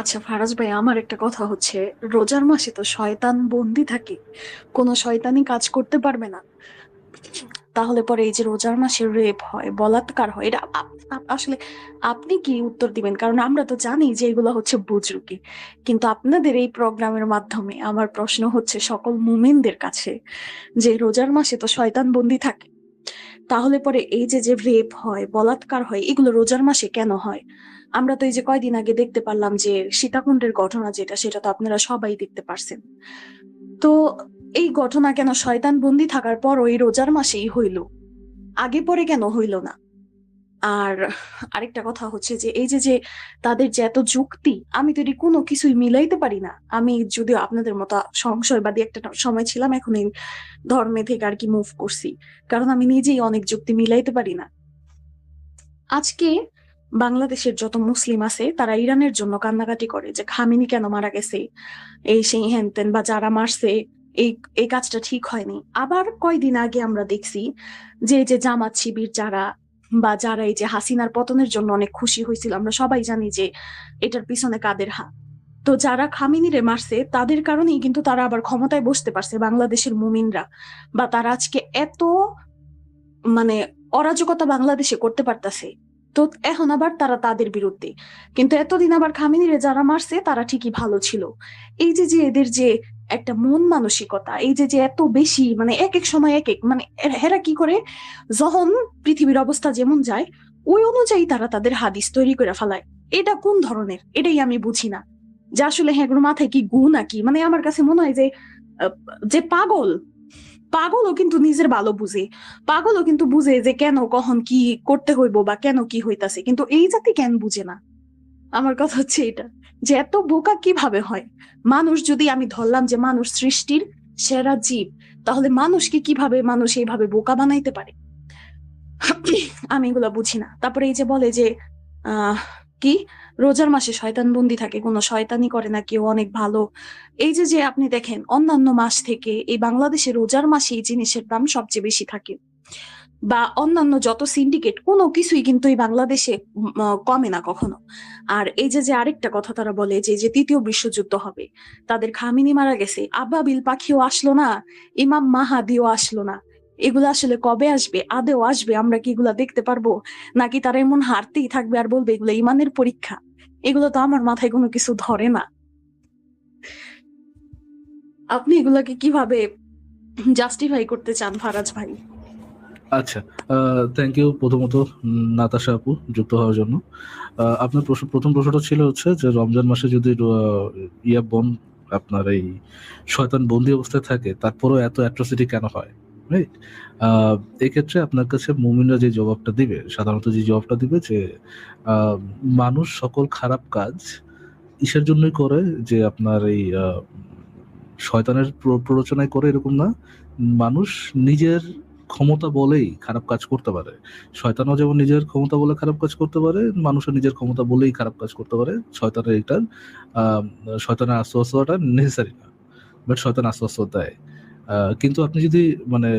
আচ্ছা ফারাজ ভাই, আমার একটা কথা হচ্ছে, রোজার মাসে তো শয়তান বন্দি থাকে, কোনো শয়তানি কাজ করতে পারবে না। তাহলে পরে এই যে রোজার মাসে রেপ হয়, বলাৎকার হয়, এটা আসলে আপনি কি উত্তর দিবেন? কারণ আমরা তো জানি যে এগুলো হচ্ছে বুজরুকি, কিন্তু আপনাদের এই প্রোগ্রামের মাধ্যমে আমার প্রশ্ন হচ্ছে সকল মুমিনদের কাছে, যে রোজার মাসে তো শয়তান বন্দি থাকে, তাহলে পরে এই যে যে রেপ হয়, বলাৎকার হয়, এগুলো রোজার মাসে কেন হয়? আমরা তো এই যে কয়দিন আগে দেখতে পারলাম যে সীতাকুণ্ডের ঘটনা, যেটা সেটা তো আপনারা সবাই দেখতে পারছেন। তো এই ঘটনা কেন শয়তান বন্দি থাকার পরও এই রোজার মাসেই হইল, আগে পরে কেন হইল না? আর আরেকটা কথা হচ্ছে যে এই যে যে তাদের যে এত যুক্তি, আমি তো এটি কোনো কিছুই মিলাইতে পারি না। আমি যদিও আপনাদের মতো সংশয়বাদী একটা সময় ছিলাম, এখন এই ধর্মে থেকে আর কি মুভ করছি, কারণ আমি নিজেই অনেক যুক্তি মিলাইতে পারি না। আজকে বাংলাদেশের যত মুসলিম আছে তারা ইরানের জন্য কান্নাকাটি করে যে খামেনি কেন মারা গেছে, এই সেই হ্যান ত্যান, বা যারা মারছে এই এই কাজটা ঠিক হয়নি। আবার কয়দিন আগে আমরা দেখছি যে এই যে জামাত শিবির যারা, বা যারা এই যে হাসিনার পতনের জন্য অনেক খুশি হয়েছিল, আমরা সবাই জানি যে এটার পিছনে কাদের হাত। তো যারা খামেনিরে মারছে তাদের কারণেই কিন্তু তারা আবার ক্ষমতায় বসতে পারছে, বাংলাদেশের মুমিনরা, বা তারা আজকে এত মানে অরাজকতা বাংলাদেশে করতে পারতাছে। তো এখন আবার তারা তাদের বিরুদ্ধে, কিন্তু এতদিন আবার খামেনিরে যারা মারছে তারা ঠিকই ভালো ছিল। এই যে যে এদের যে একটা মন মানসিকতা, এই যে যে এত বেশি, মানে এক এক সময় এক এক, মানে হেরা কি করে, যখন পৃথিবীর অবস্থা যেমন যায় ওই অনুযায়ী তারা তাদের হাদিস তৈরি করে ফেলায়। এটা কোন ধরনের, এটাই আমি বুঝি না। যে আসলে হ্যাঁ, এগুলোর মাথায় কি গু নাকি? মানে আমার কাছে মনে হয় যে আহ, যে পাগল, পাগলও কিন্তু নিজের ভালো বুঝে, পাগলও কিন্তু বুঝে যে কেন কখন কি করতে হইব বা কেন কি হইতাছে, কিন্তু এই জাতি কেন বুঝে না? আমার কথা হচ্ছে এটা, যে এত বোকা কিভাবে হয়। মানুষ যদি, আমি ধরলাম যে মানুষ সৃষ্টির সেরা জীব, তাহলে মানুষকে কিভাবে মানুষ এইভাবে বোকা বানাইতে পারে? আমি এগুলা বুঝি না। তারপরে এই যে বলে যে আহ কি রোজার মাসে শয়তান বন্দি থাকে, কোনো শয়তানি করে না, কেউ অনেক ভালো। এই যে যে আপনি দেখেন অন্যান্য মাস থেকে এই বাংলাদেশে রোজার মাসে এই জিনিসের দাম সবচেয়ে বেশি থাকে, বা অন্যান্য যত সিন্ডিকেট কোনো কিছুই কিন্তু এই বাংলাদেশে কমে না কখনো। আর এই যে যে আরেকটা কথা তারা বলে যে যে তৃতীয় বিশ্বযুদ্ধ হবে, তাদের খামিনি মারা গেছে, আবাবিল পাখিও আসলো না, ইমাম মাহাদিও আসলো না। এগুলো আসলে কবে আসবে, আদেও আসবে? আমরা কি এগুলা দেখতে পারবো? নাকি তারা এমন হারতেই থাকবে আর বলবে এগুলো ইমানের পরীক্ষা? এগুলো তো আমার মাথায় কোনো কিছু ধরে না। আপনি এগুলাকে কিভাবে জাস্টিফাই করতে চান ফারাজ ভাই? আচ্ছা, থ্যাংক ইউ প্রথমত নাতাশা আপু যুক্ত হওয়ার জন্য। আপনার প্রথম প্রশ্নটা ছিল হচ্ছে যে রমজান মাসে যদি ইয়া বোন আপনার এই শয়তান বন্দি অবস্থায় থাকে তারপরেও এত অ্যাট্রসিটি কেন হয়, রাইট? এক্ষেত্রে আপনার কাছে মুমিনরা যে জবাবটা দিবে, সাধারণত যে জবাবটা দিবে যে আহ, মানুষ সকল খারাপ কাজ ইসের জন্যই করে, যে আপনার এই শয়তানের প্ররোচনায় করে এরকম না। মানুষ নিজের ক্ষমতা বলেই খারাপ কাজ করতে পারে। শয়তানও যেমন নিজের ক্ষমতা বলে খারাপ কাজ করতে পারে, মানুষও নিজের ক্ষমতা বলেই খারাপ কাজ করতে পারে। শয়তানের এটার আহ, শয়তানের আশ্বাসটা নেসেসারি না, বাট শয়তান আশ্বাস দেয়। কিন্তু আপনি যদি মানে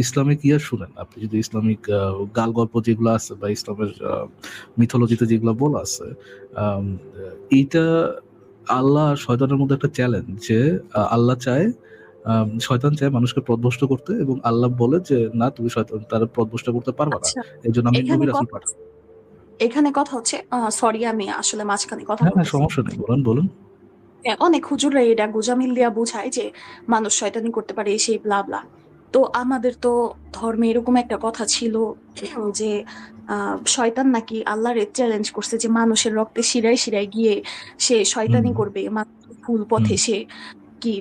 ইসলামিক ইয়া শুনেন, আপনি যদি ইসলামিক গাল গল্প যেগুলো আছে বা ইসলামের মিথোলজিতে যেগুলো বলা আছে, আম, এইটা আল্লাহ আর শয়তানের মধ্যে একটা চ্যালেঞ্জ, যে আল্লাহ চায়, শয়তান চায় মানুষকে পথভ্রষ্ট করতে, এবং আল্লাহ বলে যে না, তুমি শয়তান তারা পথভ্রষ্ট করতে পারবে না, আচ্ছা, এই জন্য আমি এখানে নবী রাসূল কথা পাঠাবো। এখানে কথা হচ্ছে, সরি আমি আসলে মাঝখানে কথা হ্যাঁ হ্যাঁ, বলতেছি। সমস্যা নেই, বলুন বলুন। হ্যাঁ, অনেক হুজুররা এটা গোজামিল দিয়া বুঝায় যে মানুষ শয়তানি করতে পারে, সেই ব্লা ব্লা। তো আমাদের তো ধর্মে এরকম একটা কথা ছিল যে শয়তান নাকি আল্লাহর চ্যালেঞ্জ করছে যে মানুষের রক্তে শিরায় শিরায় গিয়ে সে হুম শয়তানি করবে, মানুষকে ভুল হুম। পথে সে কি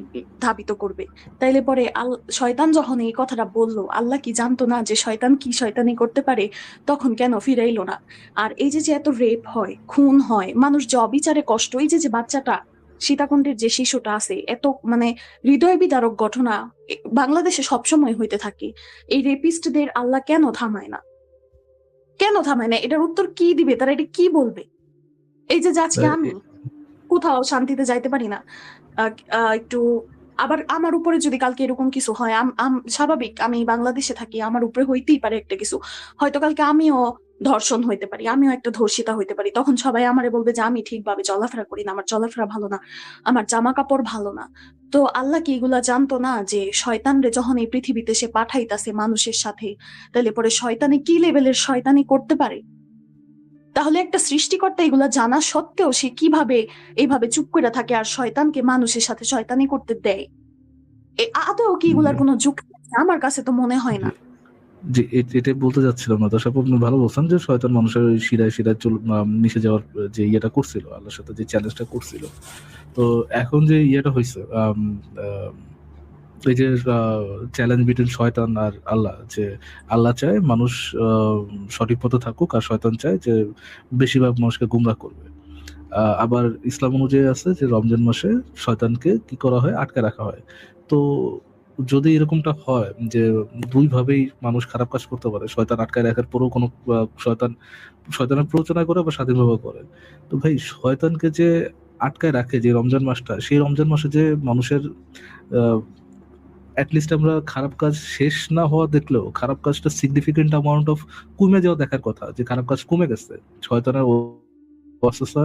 ধাবিত করবে। তাইলে পরে শয়তান যখন এই কথাটা বললো, আল্লাহ কি জানতো না যে শয়তান কি শয়তানি করতে পারে? তখন কেন ফিরাইলো না? আর এই যে যে এত রেপ হয়, খুন হয়, মানুষ যে অবিচারে কষ্ট, এই যে যে বাচ্চাটা সীতাকুণ্ডের যে শিশুটা আছে, এত মানে হৃদয় বিদারক ঘটনা বাংলাদেশে সবসময় হইতে থাকে। এই রেপিস্টদের আল্লাহ কেন থামায় না? কেন থামায় না? এটার উত্তর কি দিবে তারা? এটা কি বলবে? এই যে যে আজকে আমি কোথাও শান্তিতে যাইতে পারি না, একটু, আবার আমার উপরে যদি কালকে এরকম কিছু হয়, স্বাভাবিক, আমি বাংলাদেশে থাকি, আমার উপরে হইতেই পারে একটা কিছু, হয়তো কালকে আমিও ধর্ষণ হইতে পারি, আমিও একটা ধর্ষিতা হইতে পারি। তখন সবাই আমারে বলবে যে আমি ঠিকভাবে চলাফেরা করি না, আমার চলাফেরা ভালো না, আমার জামা কাপড় ভালো না। তো আল্লাহ কি এগুলা জানতো না যে শয়তানরে যখন এই পৃথিবীতে সে পাঠাইতাছে মানুষের সাথে, তাহলে পরে শয়তানি কি লেভেলের শয়তানি করতে পারে? তাহলে একটা সৃষ্টিকর্তা এগুলা জানা সত্ত্বেও সে কিভাবে এইভাবে চুপ করে থাকে আর শয়তানকে মানুষের সাথে শয়তানি করতে দেয়? আদৌ কি এগুলার কোনো যুক্তি আছে? আমার কাছে তো মনে হয় না। জি, এটাই বলতে যাচ্ছিলাম না। দর্শক আপনি ভালো বলছেন যে শয়তান মানুষের ওই শিরায় শিরায় মিশে যাওয়ার যে ইয়েটা করছিল, আল্লাহর সাথে যে চ্যালেঞ্জটা করছিল। তো এখন যে ইয়েটা হইছে এই যে চ্যালেঞ্জ বিটুইন শয়তান আর আল্লাহ, যে আল্লাহ চায় মানুষ সঠিক পথে থাকুক আর শয়তান চায় যে বেশিরভাগ মানুষকে গুমরাহ করবে। আবার ইসলাম অনুযায়ী আছে যে রমজান মাসে শয়তানকে কি করা হয়, আটকে রাখা হয়। তো যদি এরকমটা হয় যে দুই ভাবেই মানুষ খারাপ কাজ করতে পারে, শয়তান আটকায় রাখার পরেও কোনো শয়তানের প্ররোচনা করে বা স্বাধীনভাবে করে, তো ভাই শয়তানকে যে আটকায় রাখে যে রমজান মাসটা, সেই রমজান মাসে যে মানুষের অ্যাটলিস্ট আমরা খারাপ কাজ শেষ না হওয়া দেখলেও খারাপ কাজটা সিগনিফিকেন্ট অ্যামাউন্ট অফ কমে যাওয়া দেখার কথা, যে খারাপ কাজ কমে গেছে, শয়তানের ওয়াসওয়াসা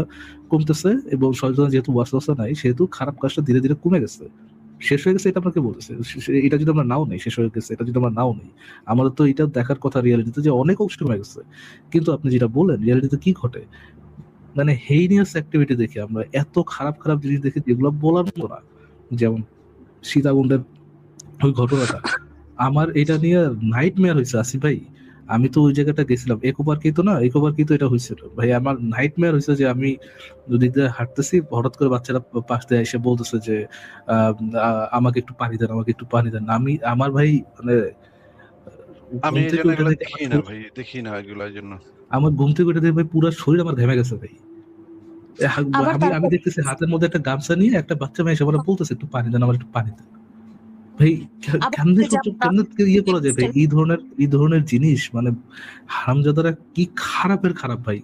কমতেছে, এবং শয়তানের যেহেতু ওয়াসওয়াসা নাই সেহেতু খারাপ কাজটা ধীরে ধীরে কমে গেছে, শেষ হয়ে গেছে, এটা আপনাকে বলতেছে। এটা যদি আমরা নাও নেই, শেষ হয়ে গেছে এটা যদি আমরা নাও নেই, আমাদের তো এটা দেখার কথা রিয়ালিটিতে যে অনেক অংশ কমে গেছে। কিন্তু আপনি যেটা বললেন রিয়ালিটিতে কি ঘটে, মানে হেইনিয়াস অ্যাক্টিভিটি দেখি আমরা, এত খারাপ খারাপ জিনিস দেখি যেগুলো বলার মতো না। যেমন সীতাকুণ্ডের ওই ঘটনাটা, আমার এটা নিয়ে নাইটমেয়ার হয়েছে আসিফ ভাই। আমি তো ওই জায়গাটা গেছিলাম, ইকো পার্কেই তো এটা হয়েছিল ভাই। আমার নাইটমেয়ার হয়েছে যে আমি যদি হাঁটতেছি, হঠাৎ করে বাচ্চারা পাশ দিয়ে এসে বলতেছে যে আমাকে একটু পানি দেন, আমাকে একটু পানি দেন। আমার ভাই মানে আমি ঘুম এই থেকে জন্য ওইটা এগুলা দেখে দেখি না ভাই, দেখি না এগুলার জন্য। আমার ঘুম থেকে ওইটা দেখে ভাই পুরো শরীর আমার ঘেমে গেছে ভাই। আবার আমি আমি তারপর দেখতেছি হাতের মধ্যে একটা গামছা নিয়ে একটা বাচ্চা মেয়ে এসে বলে বলতেছে একটু পানি দেন, আমার একটু পানি দেন। ভাই আবার কেমনে যেমন কেমনে ইয়ে করা যায় ভাই, এই ধরনের জিনিস, মানে হারামজাদারা কি খারাপের খারাপ ভাই।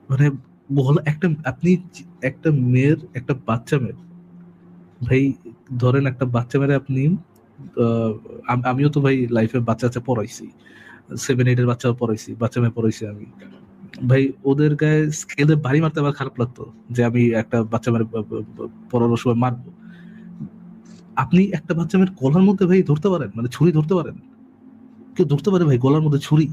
মানে বল একটা আপনি একটা মেয়ের, একটা বাচ্চা মেয়ের, ভাই ধরেন একটা বাচ্চা মেয়ের আপনি আমিও তো ভাই লাইফে বাচ্চা কাচ্চা পড়াইছি, 7-8 বাচ্চা পড়াইছি, বাচ্চা মেয়ে পড়াইছি আমি ভাই। ওদের গায়ে স্কেলে বাড়ি মারতে আমার খারাপ লাগতো যে আমি একটা বাচ্চা মেয়ের পড়ানোর সময় মারবো। আপনি একটা বাচ্চা মেয়ের গলার মধ্যে ভাই ধরতে পারেন, মানে ছুরি ধরতে পারেন? কেউ ধরতে পারে ভাই গলার মধ্যে ছুরি?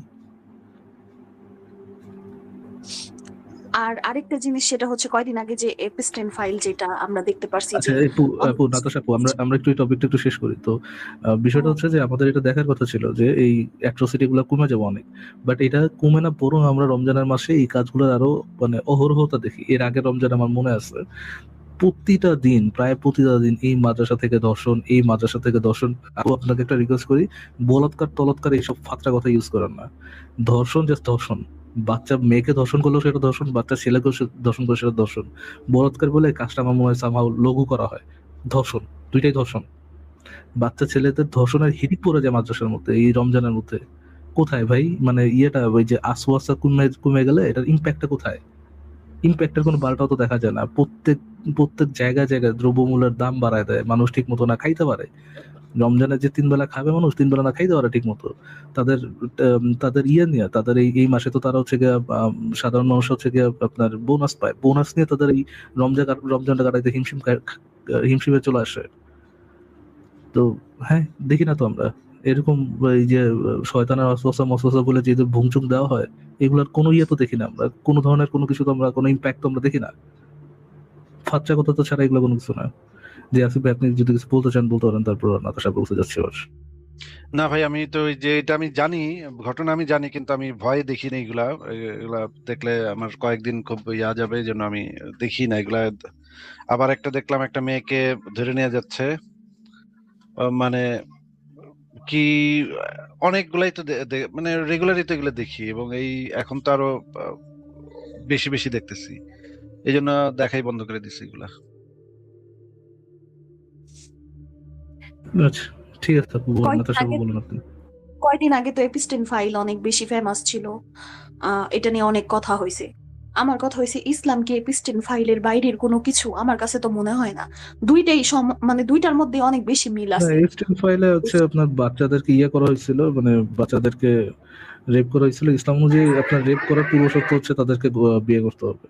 আর আরেকটা জিনিস, সেটা হচ্ছে কয়দিন আগে যে এপস্টেইন ফাইল যেটা আমরা দেখতে পারছি আচ্ছা যে আপু নাতাশা আপু, আমরা একটু এই টপিকটা একটু শেষ করি তো। বিষয়টা হচ্ছে যে আমাদের এটা দেখার কথা ছিল যে এই অ্যাট্রোসিটি গুলো কমে যাবে অনেক, বাট এটা কমে না, বরং আমরা রমজানের মাসে এই কাজগুলো আরো মানে অহরহতা দেখি। এর আগের রমজান আমার মনে আছে, প্রায় প্রতিটা দিন এই মাদ্রাসা থেকে দর্শন, এই মাদ্রাসা থেকে দর্শন। আপনাকে একটা রিকোয়েস্ট করি, বলাৎকার এইসব ফাত্রা কথা ইউজ করেন না। ধর্ষণ জাস্ট ধর্ষণ, বাচ্চা মেয়েকে ধর্ষণ করলেও সেটা ধর্ষণ, বাচ্চা ছেলেকে ধর্ষণ করলে সেটা ধর্ষণ। বলাৎকার বলে কাজটা আমার মনে হয় সামহাও লঘু করা হয়। ধর্ষণ, দুইটাই ধর্ষণ। বাচ্চা ছেলেদের ধর্ষণের হিড়িক পড়ে যায় মাদ্রাসার মধ্যে এই রমজানের মধ্যে। কোথায় ভাই মানে ইয়েটা, ওই যে আসওয়াসা কমে গেলে এটার ইম্প্যাক্টটা কোথায়? ইম্প্যাক্টের কোনো বালটাও তো দেখা যায় না। প্রত্যেক জায়গায় জায়গায় দ্রব্যমূল্যের দাম বাড়ায় দেয়, মানুষ ঠিক মতো না খাইতে পারে। রমজানে যে 3 বেলা খাবে মানুষ, 3 বেলা না খাইতে পারে ঠিক মতো। তাদের তাদের ইয়ে নিয়ে, তাদের এই মাসে তো তারা হচ্ছে গিয়ে সাধারণ মানুষ হচ্ছে গিয়ে আপনার বোনাস পায়, বোনাস নিয়ে তাদের এই রমজানটা কাটাইতে হিমশিমে চলে আসে। তো হ্যাঁ, দেখি না তো আমরা এরকম এই যে শয়তানের ওয়াসওয়াসা বলে যে ভুংচুং দেওয়া হয়, এগুলার কোনো ইয়ে তো দেখি না আমরা, কোনো ধরনের কোনো কিছু তো আমরা, কোনো ইম্প্যাক্ট তো আমরা দেখি না। ফাচ্চা কথা তো ছাড়া এগুলো কোনো কিছু না। যে আসিফ ভাই আপনি যদি কিছু বলতে চান বলতে পারেন, তারপর নাতাশা বলতে যাচ্ছি আবার। না ভাই, আমি তো ওই যে এটা আমি জানি, ঘটনা আমি জানি, কিন্তু আমি ভয়ে দেখি না এগুলা। এগুলা দেখলে আমার কয়েকদিন খুব ইয়া যাবে, এই জন্য আমি দেখি না এগুলা। আবার একটা দেখলাম, একটা মেয়েকে ধরে নিয়ে যাচ্ছে, মানে কি, অনেকগুলাই তো মানে রেগুলারই তো এগুলো দেখি, এবং এই এখন তো আরো বেশি বেশি দেখতেছি, এই জন্য দেখাই বন্ধ করে দিচ্ছি এগুলা। আচ্ছা ঠিক আছে আপু, নাতাশা আপু বলুন আপনি। কয়দিন আগে তো এপিস্টেন ফাইল অনেক বেশি ফেমাস ছিল, এটা নিয়ে অনেক কথা হয়েছে। আমার কথা হয়েছে, ইসলাম কি এপিস্টেন ফাইলের বাইরের কোনো কিছু? আমার কাছে তো মনে হয় না। দুইটাই মানে দুইটার মধ্যে অনেক বেশি মিল না, আছে। এফস্টাইন ফাইলে হচ্ছে আপনার বাচ্চাদেরকে ইয়ে করা হয়েছিল, মানে বাচ্চাদেরকে রেপ করা হয়েছিল ইসলাম অনুযায়ী আপনার রেপ করার পূর্ব শর্ত হচ্ছে তাদেরকে বিয়ে করতে হবে।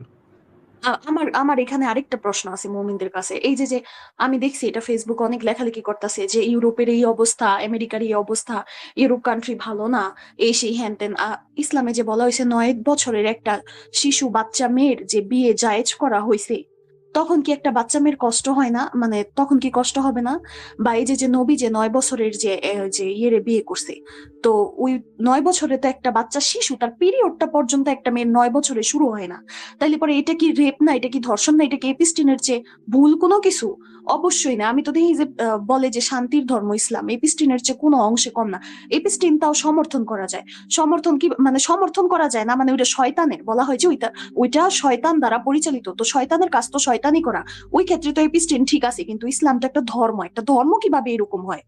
আমার আমার এখানে আরেকটা প্রশ্ন আছে মুমিনদের কাছে। এই যে যে আমি দেখছি এটা ফেসবুক অনেক লেখালেখি করতেছে যে ইউরোপের এই অবস্থা, আমেরিকার এই অবস্থা, ইউরোপ কান্ট্রি ভালো না, এই সেই হ্যান ত্যান। ইসলামে যে বলা হয়েছে 9 বছরের একটা শিশু বাচ্চা মেয়ের যে বিয়ে জায়েজ করা হয়েছে, তখন কি একটা বাচ্চা মেয়ের কষ্ট হয় না? মানে তখন কি কষ্ট হবে না? বা এই যে যে নবী যে 9 বছরের যে যে ইয়েরে বিয়ে করছে, তো ওই 9 বছরে তো একটা বাচ্চা শিশু তার পিরিয়ডটা পর্যন্ত একটা মেয়ের 9 বছরে শুরু হয় না। তাইলে পরে এটা কি রেপ না, এটা কি ধর্ষণ না, এটা কি এপিস্টিনের চেয়ে ভুল কোনো কিছু? অবশ্যই না। আমি তো দেখি যে বলে যে শান্তির ধর্ম ইসলাম, এপিস্টিনের চেয়ে কোনো অংশে কম না। এপিস্টিন তাও সমর্থন করা যায়। সমর্থন কি মানে সমর্থন করা যায় না মানে ওইটা শয়তানের, বলা হয় যে ওইটা ওইটা শয়তান দ্বারা পরিচালিত, তো শয়তানের কাজ তো শয়তানি করা। ওই ক্ষেত্রে তো এপিস্টিন ঠিক আছে, কিন্তু ইসলাম তো একটা ধর্ম, একটা ধর্ম কিভাবে এরকম হয়?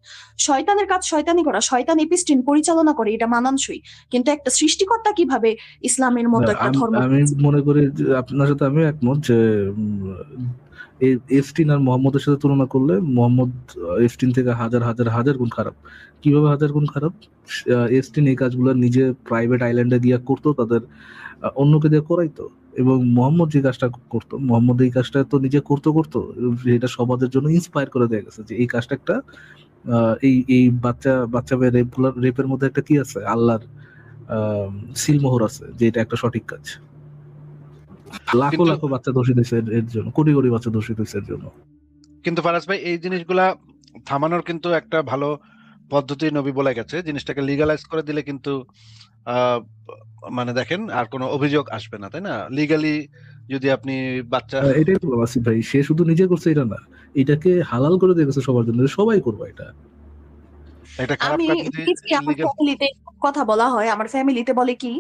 শয়তানের কাজ শয়তানি করা, শয়তান এপিস্টিন পরিচালনা করে, এটা মানানসই। কিন্তু একটা সৃষ্টিকর্তা কিভাবে ইসলামের না, মতো একটা ধর্ম আমি মনে করি যে আপনার সাথে আমি একমত যে এফটিন আর মোহাম্মদের সাথে তুলনা করলে মোহাম্মদ এফটিন থেকে হাজার হাজার হাজার গুণ খারাপ। কিভাবে হাজার গুণ খারাপ? এফটিন এই কাজগুলো নিজে প্রাইভেট আইল্যান্ডে গিয়ে করতো, তাদের অন্যকে দিয়ে করাইতো। এবং মোহাম্মদ যে কাজটা করতো, মোহাম্মদ এই কাজটা তো নিজে করতো, এটা সমাজের জন্য ইন্সপায়ার করে দেয়া গেছে যে এই কাজটা একটা এই এই বাচ্চা বাচ্চা রেপের মধ্যে একটা কি আছে, আল্লাহর সিলমোহর আছে যে এটা একটা সঠিক কাজ। লাখো কিন্তু লাখো বাচ্চা দোষী হয়েছে এর জন্য, কোটি কোটি বাচ্চা দোষী হয়েছে এর জন্য। কিন্তু ফারাজ ভাই, এই জিনিসগুলা থামানোর কিন্তু একটা ভালো পদ্ধতি নবী বলে গেছে। জিনিসটাকে লিগালাইজ করে দিলে কিন্তু আহ, মানে দেখেন আর কোনো অভিযোগ আসবে না, তাই না? লিগালি যদি আপনি বাচ্চা এটাই বললাম আসিফ ভাই, সে শুধু নিজে করছে এটা না, এটাকে হালাল করে দিয়ে গেছে সবার জন্য, সবাই করবে এটা। একটা খারাপ আমি কাজ যদি দেখেছি আমার লিগাল, ফ্যামিলিতে কথা বলা হয়, আমার ফ্যামিলিতে বলে কি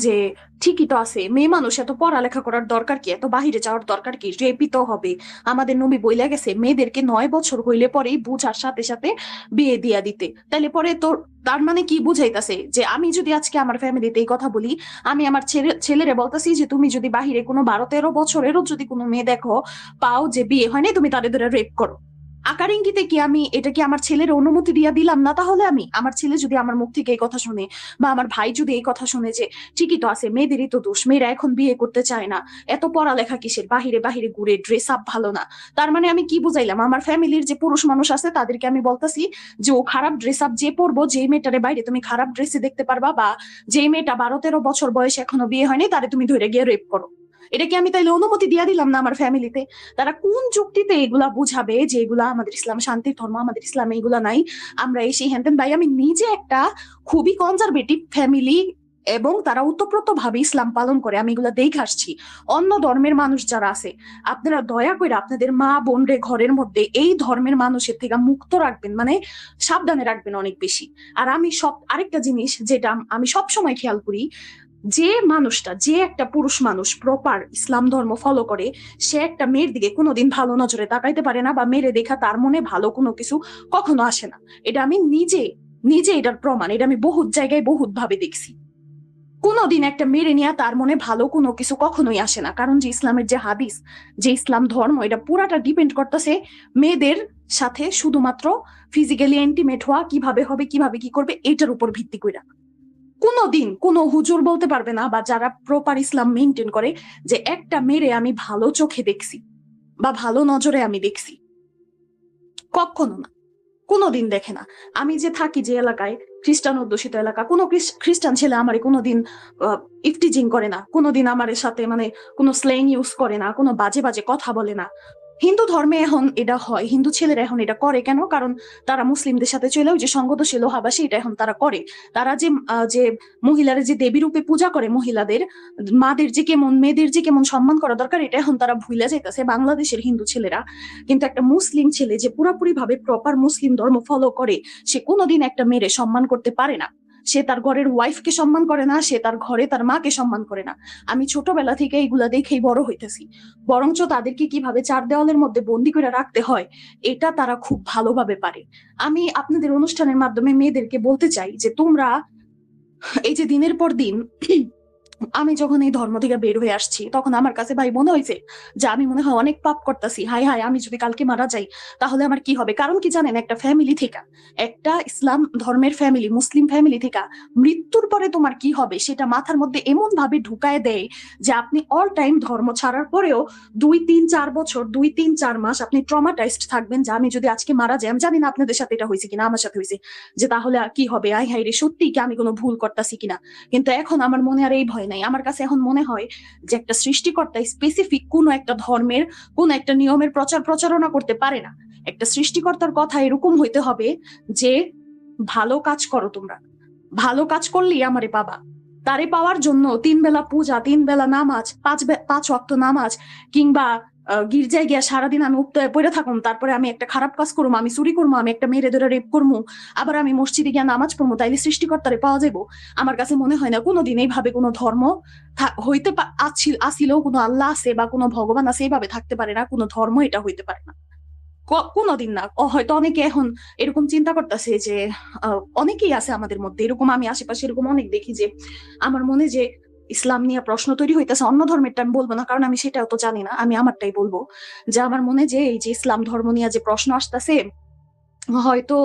যে ঠিকই তো আছে, মেয়ে মানুষ এত পড়ালেখা করার দরকার কি, এত বাহিরে যাওয়ার দরকার কি, রেপই তো হবে। আমাদের নবী বইলা গেছে মেয়েদেরকে 9 বছর হইলে পরেই বুঝার সাথে সাথে বিয়ে দিয়া দিতে। তাইলে পরে তো তার মানে কি বুঝাইতাছে যে আমি যদি আজকে আমার ফ্যামিলিতে এই কথা বলি, আমি আমার ছেলেরে বলতাছি যে তুমি যদি বাহিরে কোনো 12-13 বছরেরও যদি কোনো মেয়ে দেখো পাও যে বিয়ে হয়নি, তুমি তাদের ধরে রেপ করো। আকার ইঙ্গিতে কি আমি এটা কি আমার ছেলের অনুমতি দিয়া দিলাম না? তাহলে আমি আমার ছেলে যদি আমার মুখ থেকে এই কথা শুনে, বা আমার ভাই যদি এই কথা শুনে যে ঠিকই তো আছে, মেয়েদেরই তো দোষ, মেয়েরা এখন বিয়ে করতে চায় না, এত পড়ালেখা কিসের, বাহিরে বাহিরে ঘুরে, ড্রেস আপ ভালো না। তার মানে আমি কি বুঝাইলাম? আমার ফ্যামিলির যে পুরুষ মানুষ আছে তাদেরকে আমি বলতাছি যে ও খারাপ ড্রেস আপ যে পরবো, যে মেয়েটারে বাইরে তুমি খারাপ ড্রেসে দেখতে পারবা, বা যে মেয়েটা 12-13 বছর বয়সে এখনো বিয়ে হয়নি তারে তুমি ধরে গিয়ে রেপ করো, এটা কি আমি তাইলে অনুমতি দিয়া দিলাম না আমার ফ্যামিলিতে? তারা কোন যুক্তিতে এগুলা বুঝাবে যে এগুলা আমাদের ইসলাম শান্তির ধর্ম, আমাদের ইসলামে এগুলা নাই, আমরা এই সেই হ্যান? ভাই আমি নিজে একটা খুবই কনজারভেটিভ ফ্যামিলি, এবং তারা ওতপ্রোত ভাবে ইসলাম পালন করে, আমি এগুলা দেখে আসছি। অন্য ধর্মের মানুষ যারা আছে, আপনারা দয়া করে আপনাদের মা বোন রে ঘরের মধ্যে এই ধর্মের মানুষের থেকে মুক্ত রাখবেন, মানে সাবধানে রাখবেন অনেক বেশি। আর আমি আরেকটা জিনিস যেটা আমি সব সময় খেয়াল করি, যে মানুষটা, যে একটা পুরুষ মানুষ প্রপার ইসলাম ধর্ম ফলো করে, সে একটা মেয়ের দিকে কোনোদিন ভালো নজরে তাকাইতে পারে না, বা মেয়েরে দেখা তার মনে ভালো কোনো কিছু কখনো আসে না। এটা আমি নিজে নিজে এটার প্রমাণ, এটা আমি বহুত জায়গায় বহুত ভাবে দেখছি। কোনোদিন একটা মেরে নিয়ে তার মনে ভালো কোনো কিছু কখনোই আসে না, কারণ যে ইসলামের যে হাদিস, যে ইসলাম ধর্ম, এটা পুরাটা ডিপেন্ড করতেছে মেয়েদের সাথে শুধুমাত্র ফিজিক্যালি ইন্টিমেট হওয়া কিভাবে হবে, কিভাবে কি করবে, এটার উপর ভিত্তি করে। কোনোদিন কোনো হুজুর বলতে পারবে না, বা যারা প্রপার ইসলাম মেনটেন করে, যে একটা মেরে আমি ভালো চোখে দেখছি বা ভালো নজরে আমি দেখছি, কখনো না, কোনোদিন দেখে না। আমি যে থাকি যে এলাকায়, খ্রিস্টান অধ্যুষিত এলাকা, কোনো খ্রিস্টান ছেলে আমারে কোনোদিন ইফটিজিং করে না, কোনোদিন আমার সাথে মানে কোনো স্ল্যাং ইউজ করে না, কোনো বাজে বাজে কথা বলে না। হিন্দু ধর্মে এখন এটা হয়, হিন্দু ছেলেরা এখন এটা করে কেন? কারণ তারা মুসলিমদের সাথে চলে ওই যে সঙ্গতশীল হাবাসী, এটা এখন তারা করে। তারা যে মহিলারা যে দেবী রূপে পূজা করে, মহিলাদের মাদের যে কেমন, মেয়েদের যে কেমন সম্মান করা দরকার, এটা এখন তারা ভুলে যাইতেছে বাংলাদেশের হিন্দু ছেলেরা। কিন্তু একটা মুসলিম ছেলে যে পুরোপুরি ভাবে প্রপার মুসলিম ধর্ম ফলো করে, সে কোনোদিন একটা মেয়েরে সম্মান করতে পারে না। সে তার ঘরের ওয়াইফকে সম্মান করে না, সে তার ঘরে তার মাকে সম্মান করে না। আমি ছোটবেলা থেকে এইগুলা দেখেই বড় হইতেছি। বরঞ্চ তাদেরকে কিভাবে চার দেওয়ালের মধ্যে বন্দি করে রাখতে হয়, এটা তারা খুব ভালোভাবে পারে। আমি আপনাদের অনুষ্ঠানের মাধ্যমে মেয়েদেরকে বলতে চাই যে তোমরা এই যে দিনের পর দিন আমি যখন এই ধর্ম থেকে বের হয়ে আসছি তখন আমার কাছে ভাই মনে হয়েছে যে আমি মনে হয় অনেক পাপ করতেছি, হায় হায় আমি যদি কালকে মারা যাই তাহলে আমার কি হবে। কারণ কি জানেন, একটা ফ্যামিলি থেকে, একটা ইসলাম ধর্মের ফ্যামিলি, মুসলিম ফ্যামিলি থেকে মৃত্যুর পরে তোমার কি হবে সেটা মাথার মধ্যে এমন ভাবে ঢুকায় দেয় যে আপনি অল টাইম ধর্ম ছাড়ার পরেও 2-3-4 বছর, 2-3-4 মাস আপনি ট্রমাটাইজড থাকবেন যে আমি যদি আজকে মারা যাই, আমি জানি না আপনাদের সাথে এটা হয়েছে কিনা, আমার সাথে হয়েছে, যে তাহলে কি হবে, আয় হায় রে সত্যি কি আমি কোনো ভুল করতেছি কিনা। কিন্তু এখন আমার মনে আর এই ভয় নাই। আমার কাছে এখন মনে হয় যে একটা সৃষ্টিকর্তা স্পেসিফিক কোন একটা ধর্মের কোন একটা নিয়মের প্রচারণা করতে পারে না। একটা সৃষ্টিকর্তার কথা এরকম হইতে হবে যে ভালো কাজ করো তোমরা, ভালো কাজ করলেই আমারে পাবা। তারে পাওয়ার জন্য 3 বেলা পূজা, 3 বেলা নামাজ, 5 ওয়াক্ত নামাজ, কিংবা গির্জায় গিয়া সারাদিন আমি উপতায় পড়ে থাকুম, তারপরে আমি একটা খারাপ কাজ করবো, আমি চুরি করবো, আমি একটা মেয়েরে ধরে রেপ করবো, আবার আমি মসজিদে গিয়া নামাজ পড়বো, তাইলে সৃষ্টিকর্তারে পাওয়া যাবো? আমার কাছে মনে হয় না কোনোদিন এইভাবে কোনো ধর্ম হইতে আসিলেও কোনো আল্লাহ আছে বা কোনো ভগবান আছে এইভাবে থাকতে পারে না, কোনো ধর্ম এটা হইতে পারে না কোনোদিন না। হয়তো অনেকে এখন এরকম চিন্তা করতেছে যে অনেকেই আছে আমাদের মধ্যে এরকম, আমি আশেপাশে এরকম অনেক দেখি যে আমার মনে যে ইসলাম নিয়ে প্রশ্ন তৈরি হইতেছে, অন্য ধর্মেরটা আমি বলবো না কারণ আমি সেটাও তো জানি না, আমি আমারটাই বলবো, যে আমার মনে যে এই যে ইসলাম ধর্ম নিয়ে যে প্রশ্ন আসতেছে, হয়তো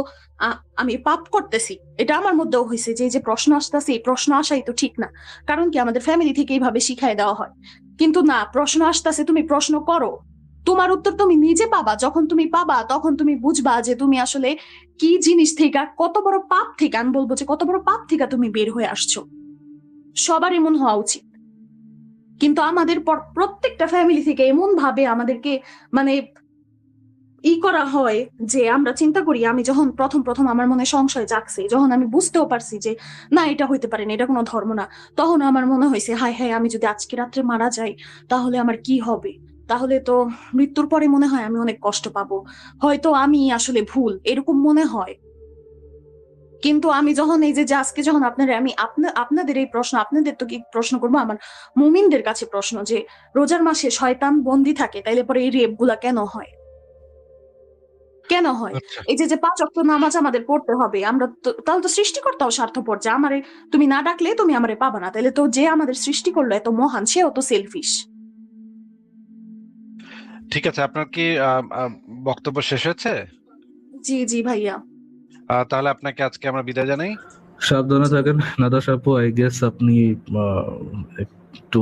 আমি পাপ করতেছি, এটা আমার মধ্যেও হয়েছে যে এই যে প্রশ্ন আসতেছে, এই প্রশ্ন আসাই তো ঠিক না। কারণ কি আমাদের ফ্যামিলি থেকে এইভাবে শিখাই দেওয়া হয়। কিন্তু না, প্রশ্ন আসতেছে, তুমি প্রশ্ন করো, তোমার উত্তর তুমি নিজে পাবা। যখন তুমি পাবা তখন তুমি বুঝবা যে তুমি আসলে কি জিনিস থেকে, কত বড় পাপ থেকে, আমি বলবো যে কত বড় পাপ থেকে তুমি বের হয়ে আসছো। সবার এমন হওয়া উচিত। কিন্তু আমাদের প্রত্যেকটা ফ্যামিলি থেকে এমন ভাবে আমাদেরকে মানে করা হয় যে আমরা চিন্তা করি, আমি যখন প্রথম প্রথম আমার মনে সংশয় জাগছে, যখন আমি বুঝতেও পারছি যে না এটা হইতে পারে না, এটা কোনো ধর্ম না, তখন আমার মনে হয়েছে হায় হায় আমি যদি আজকে রাত্রে মারা যাই তাহলে আমার কি হবে, তাহলে তো মৃত্যুর পরে মনে হয় আমি অনেক কষ্ট পাবো, হয়তো আমি আসলে ভুল, এরকম মনে হয়। কিন্তু আমি যখন এই যে আজকে যখন আমি আপনাদের এই প্রশ্ন, আপনাদের তো কি প্রশ্ন করবো, আমার মুমিনদের কাছে প্রশ্ন, যে রোজার মাসে শয়তান বন্দী থাকে, তাইলে পরে এই রেপ গুলা কেন হয়, কেন হয়? আচ্ছা, এই যে 5 ওয়াক্ত নামাজ আমাদের পড়তে হবে, আমরা তাহলে তো সৃষ্টিকর্তাও স্বার্থপর, যে আমারে তুমি না ডাকলে তুমি আমারে পাবা না, তাহলে তো যে আমাদের সৃষ্টি করলো এত মহান সেও তো সেলফিশ। ঠিক আছে। আপনার কি বক্তব্য শেষ হয়েছে? জি জি ভাইয়া। তাহলে আপনাকে আজকে আমরা বিদায় জানাই। সাবধানে থাকেন নাদাস আপু। আই গেস আপনি একটু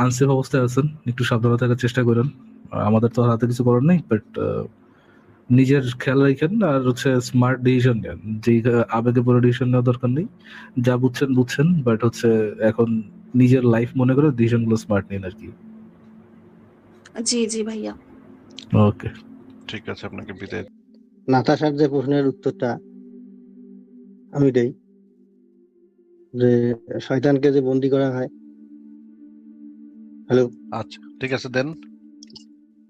আনসেফ অবস্থায় আছেন, একটু সাবধানে থাকার চেষ্টা করেন। আমাদের তো হাতে কিছু করার নেই, বাট নিজের খেয়াল রাখেন আর হচ্ছে স্মার্ট ডিসিশন নেন। যে আবেগে পরে ডিসিশন নেওয়ার দরকার নেই, যা বুঝছেন, বাট হচ্ছে এখন নিজের লাইফ মনে করে ডিসিশন গুলো স্মার্ট নিন আর কি। জি জি ভাইয়া। ওকে, ঠিক আছে, আপনাকে বিদায়। নাতাশার যে প্রশ্নের উত্তরটা আমি দেই, যে শয়তানকে যে বন্দি করা হয়, হ্যালো, আচ্ছা, ঠিক আছে, দেন।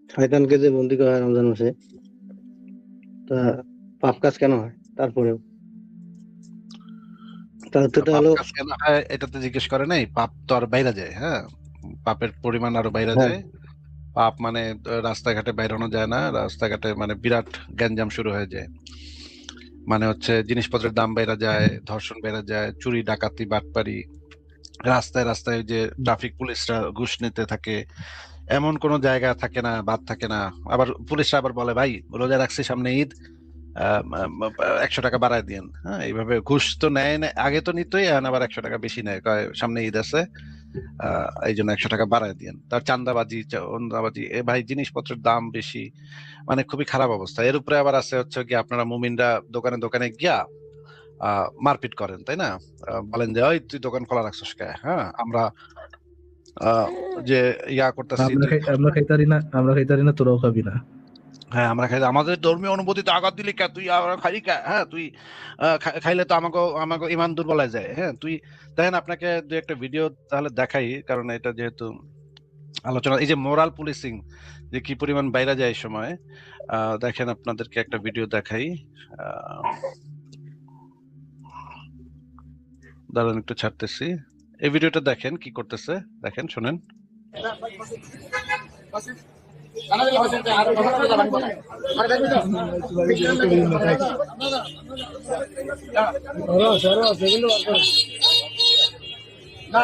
শয়তানকে যে বন্দি করা হয় রমজান মাসে, তা পাপ কাজ কেন হয় তারপরেও? তার উত্তরটা পাপ হলো, কাজ কেন হয় এটা তো জিজ্ঞেস করে নাই। পাপ তো আর বাইরে যায়, হ্যাঁ, পাপের পরিমাণ আরো বাইরে হ্যাঁ, যায়। পাপ মানে রাস্তাঘাটে বাইরানো যায় না, রাস্তাঘাটে মানে বিরাট গ্যাঞ্জাম শুরু হয়ে যায়। মানে হচ্ছে জিনিসপত্রের দাম বেড়ে যায়, ধর্ষণ বেড়ে যায়, চুরি ডাকাতি বাটপারি, রাস্তায় রাস্তায় যে ট্রাফিক পুলিশরা ঘুষ নিতে থাকে, এমন কোনো জায়গা থাকে না, বাদ থাকে না। আবার পুলিশরা আবার বলে ভাই রোজা রাখছি, সামনে ঈদ, 100 টাকা বাড়ায় দিন। হ্যাঁ, এইভাবে ঘুষ তো নেয় না, আগে তো নিতই, এখন আবার 100 টাকা বেশি নেয়, কয় সামনে ঈদ আছে, এই জন্য 100 টাকা বাড়ায় দিন। তার চান্দাবাজি, এ ভাই জিনিসপত্রের দাম বেশি, মানে খুবই খারাপ অবস্থা। এর উপরে আবার আছে হচ্ছে কি আপনারা মুমিনরা দোকানে দোকানে গিয়া মারপিট করেন, তাই না? বলেন যে ওই তুই দোকান খোলা রাখছিস কে, হ্যাঁ আমরা যে করতেছি, আমরা খাইতারি না, তোরাও খাবি না। হ্যাঁ আমরা খাই, আমাদের ধর্মীয় অনুভূতিতে আঘাত দিলি কে, তুই খাইলি কে, হ্যাঁ তুই খাইলে তো আমাকে আমাকে ইমান দুর্বল হয়ে যায়। হ্যাঁ তুই দেখেন, আপনাকে দু একটা ভিডিও তাহলে দেখাই, কারণ এটা যেহেতু আলোচনা, এই যে মোরাল পুলিশিং যে কি পরিমাণ বাইরে যায় এই সময়, দেখেন আপনাদেরকে একটা ভিডিও দেখাই। দাঁড়ান একটু ছাড়তেছি, এই ভিডিওটা দেখেন কি করতেছে, দেখেন, শুনেন। না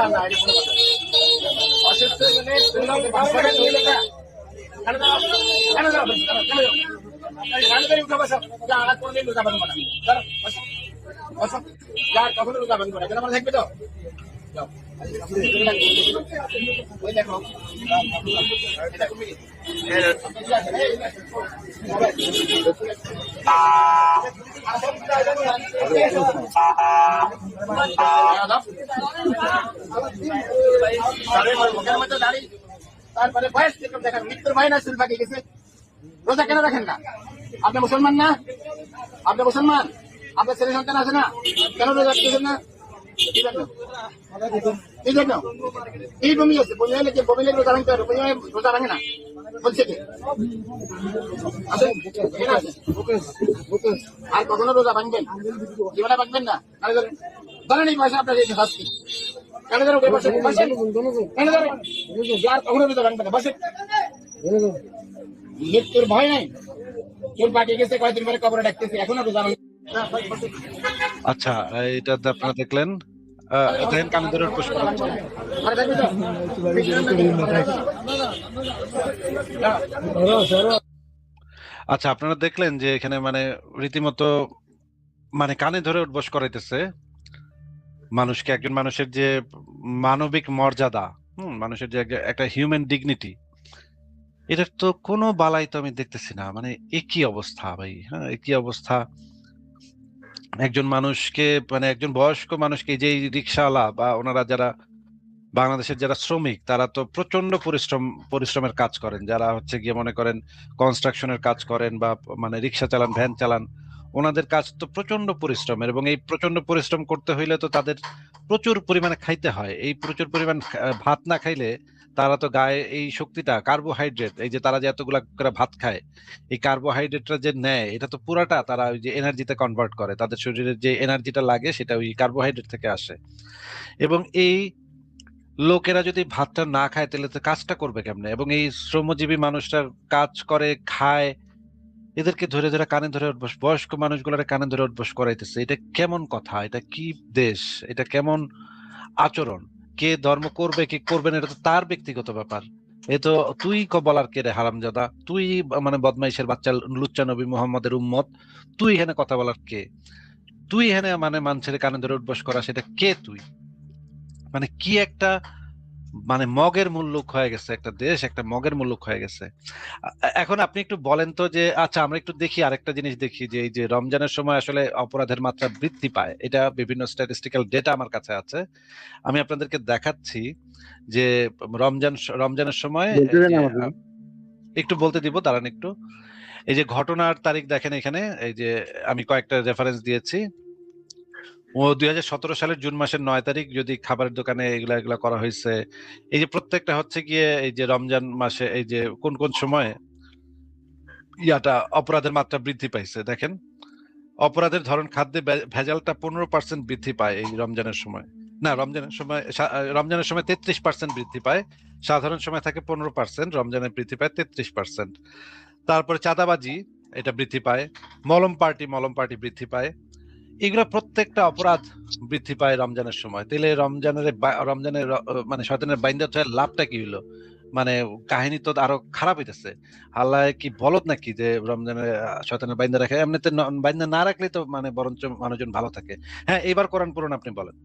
তারপরে বয়স কিরকম দেখেন, মৃত্যুর ভয় না চুল পাকিয়ে গেছে, রোজা কেন রাখেন না? আপনি মুসলমান না? আপনি মুসলমান, আপনার ছেলে সন্তান আছে না, কেন রোজা রাখতেছেন না? কি জন্য? কি জন্য? কি বমি আছে? বমি হলে কি বমি লেগে রোজা ভাঙতে পারবে? বমি হলে রোজা ভাঙে না বলছে কি? আছে? কেন আছে? আর কখনো রোজা ভাঙবেন? জীবনে ভাঙবেন না? ধরেন এই পয়সা আপনার এই শাস্তি। কেন ধরো বসে বসে কেন ধরো আর কখনো রোজা ভাঙবে না, বসে। মৃত্যুর ভয় নাই, চুল পাকিয়ে গেছে, কয়েকদিন পরে কবরে ডাকতেছে, এখনো রোজা ভাঙবে। আচ্ছা, এটা আপনারা দেখলেন। দেখেন কানে ধরে উঠবোস করা হচ্ছে। মনে থাকবে তো? আচ্ছা, আপনারা দেখলেন যে এখানে মানে রীতিমতো মানে কানে ধরে উঠবোস করাইতেছে মানুষকে, একজন মানুষের যে মানবিক মর্যাদা, মানুষের যে একটা হিউম্যান ডিগনিটি, এটার তো কোনো বালাই তো আমি দেখতেছি না। মানে একই অবস্থা ভাই, হ্যাঁ একই অবস্থা। একজন মানুষকে মানে একজন বয়স্ক মানুষকে, যে রিক্সাওয়ালা বা ওনারা যারা বাংলাদেশের যারা শ্রমিক, তারা তো প্রচন্ড পরিশ্রমের কাজ করেন। যারা হচ্ছে গিয়ে মনে করেন কনস্ট্রাকশনের কাজ করেন বা মানে রিক্সা চালান, ভ্যান চালান, ওনাদের কাজ তো প্রচন্ড পরিশ্রমের, এবং এই প্রচন্ড পরিশ্রম করতে হইলে তো তাদের প্রচুর পরিমাণে খাইতে হয়। এই প্রচুর পরিমাণ ভাত না খাইলে তারা তো গায়ে এই শক্তিটা, কার্বোহাইড্রেট, এই যে তারা যে এতগুলা করে ভাত খায়, এই কার্বোহাইড্রেটটা যে নেয়, এটা তো পুরাটা তারা ওই যে এনার্জিতে কনভার্ট করে। তাদের শরীরের যে এনার্জিটা লাগে সেটা ওই কার্বোহাইড্রেট থেকে আসে। এবং এই লোকেরা যদি ভাতটা না খায় তাহলে তো কাজটা করবে কেমনে? এবং এই শ্রমজীবী মানুষরা কাজ করে, খায়, এদেরকে ধরে ধরে কানে ধরে উঠবস, বয়স্ক মানুষগুলোর কানে ধরে উঠবস করাইতেছে। এটা কেমন কথা? এটা কি দেশ? এটা কেমন আচরণ? কে ধর্ম করবে কি করবে না এটা তো তার ব্যক্তিগত ব্যাপার। এ তো তুই বলার কে রে হারামজাদা? তুই মানে বদমাইশের বাচ্চা, লুচ্চা নবী মুহাম্মদের উম্মত, তুই এখানে কথা বলার কে? তুই এখানে মানে মানুষের কানে ধরে উঠবস করা, সেটা কে তুই? মানে কি একটা মানে মগের মুল্লুক হয়ে গেছে একটা দেশ, একটা মগের মুল্লুক হয়ে গেছে। এখন আপনি একটু বলেন তো যে, আচ্ছা আমরা একটু দেখি, আরেকটা জিনিস দেখি যে এই যে রমজানের সময় আসলে অপরাধের মাত্রা বৃদ্ধি পায়, এটা বিভিন্ন স্ট্যাটিস্টিক্যাল ডেটা আমার কাছে আছে, আমি আপনাদেরকে দেখাচ্ছি যে রমজানের সময় বলতে এই দেন যে আমাকে। একটু বলতে দিব, দাঁড়ান একটু। এই যে ঘটনার তারিখ দেখেন এখানে, এই যে আমি কয়েকটা রেফারেন্স দিয়েছি। ও 2017 সালের জুন মাসের 9 তারিখ যদি খাবারের দোকানে এগুলা এগুলা করা হয়েছে। এই যে প্রত্যেকটা হচ্ছে গিয়ে এই যে রমজান মাসে এই যে কোন কোন সময় ইয়াটা অপরাধের মাত্রা বৃদ্ধি পাইছে দেখেন। অপরাধের ধরন, খাদ্যে ভেজালটা 15% বৃদ্ধি পায় এই রমজানের সময়। না, রমজানের সময় 33% বৃদ্ধি পায়, সাধারণ সময় থাকে 15%, রমজানে বৃদ্ধি পায় 33%। তারপরে চাঁদাবাজি, এটা বৃদ্ধি পায়। মলম পার্টি বৃদ্ধি পায়। এগুলো প্রত্যেকটা অপরাধ বৃদ্ধি পায় রমজানের সময়। তাহলে রমজানের মানে শয়তানের বাইন্দা হয়ে লাভটা কি হলো? মানে কাহিনী তো আরো খারাপ হইতেছে। আল্লাহ কি বলদ নাকি যে রমজানের শয়তানের বাইন্দা রাখে? এমনিতে বাইন্দা না রাখলে তো মানে বরঞ্চ মানুষজন ভালো থাকে। হ্যাঁ, এবার কোরআন পড়ুন, আপনি বলেন।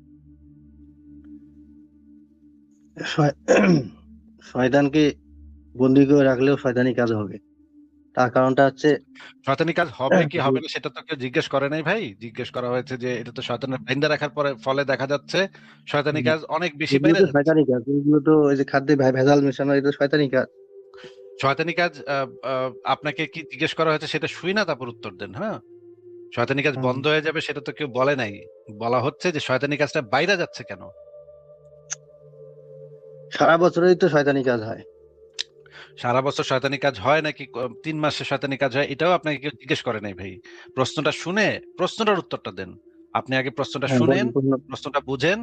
শয়- শয়তানকে বন্দি করে রাখলেও শয়তানি কাজ হবে। তার কারণটা হচ্ছে শয়তানি কাজ হবে কি হবে না সেটা তো কেউ জিজ্ঞেস করে নাই ভাই। জিজ্ঞেস করা হয়েছে যে এটা তো শয়তানের বাইন্দা রাখার পরে ফলে দেখা যাচ্ছে শয়তানি কাজ অনেক বেশি এগুলো বেড়ে তো যাচ্ছে। শয়তানি কাজ, এগুলো তো ওই যে খাদ্যে ভেজাল মেশানো, এটা শয়তানি কাজ। শয়তানি কাজ আপনাকে কি জিজ্ঞেস করা হয়েছে সেটা শুই না, তারপর উত্তর দেন। হ্যাঁ, শয়তানি কাজ বন্ধ হয়ে যাবে সেটা তো কেউ বলে নাই। বলা হচ্ছে যে শয়তানি কাজটা বাইরে যাচ্ছে কেন। সারা বছরই তো শয়তানি কাজ হয়। সারা বছর শয়তানি কাজ হয় নাকি 3 মাসে শয়তানি কাজ হয়, এটাও আপনাকে কেউ জিজ্ঞেস করে নাই ভাই। প্রশ্নটা শুনে প্রশ্নটার উত্তরটা দেন। আপনি আগে প্রশ্নটা হ্যাঁ, শুনেন, বলেন। প্রশ্নটা বুঝেন,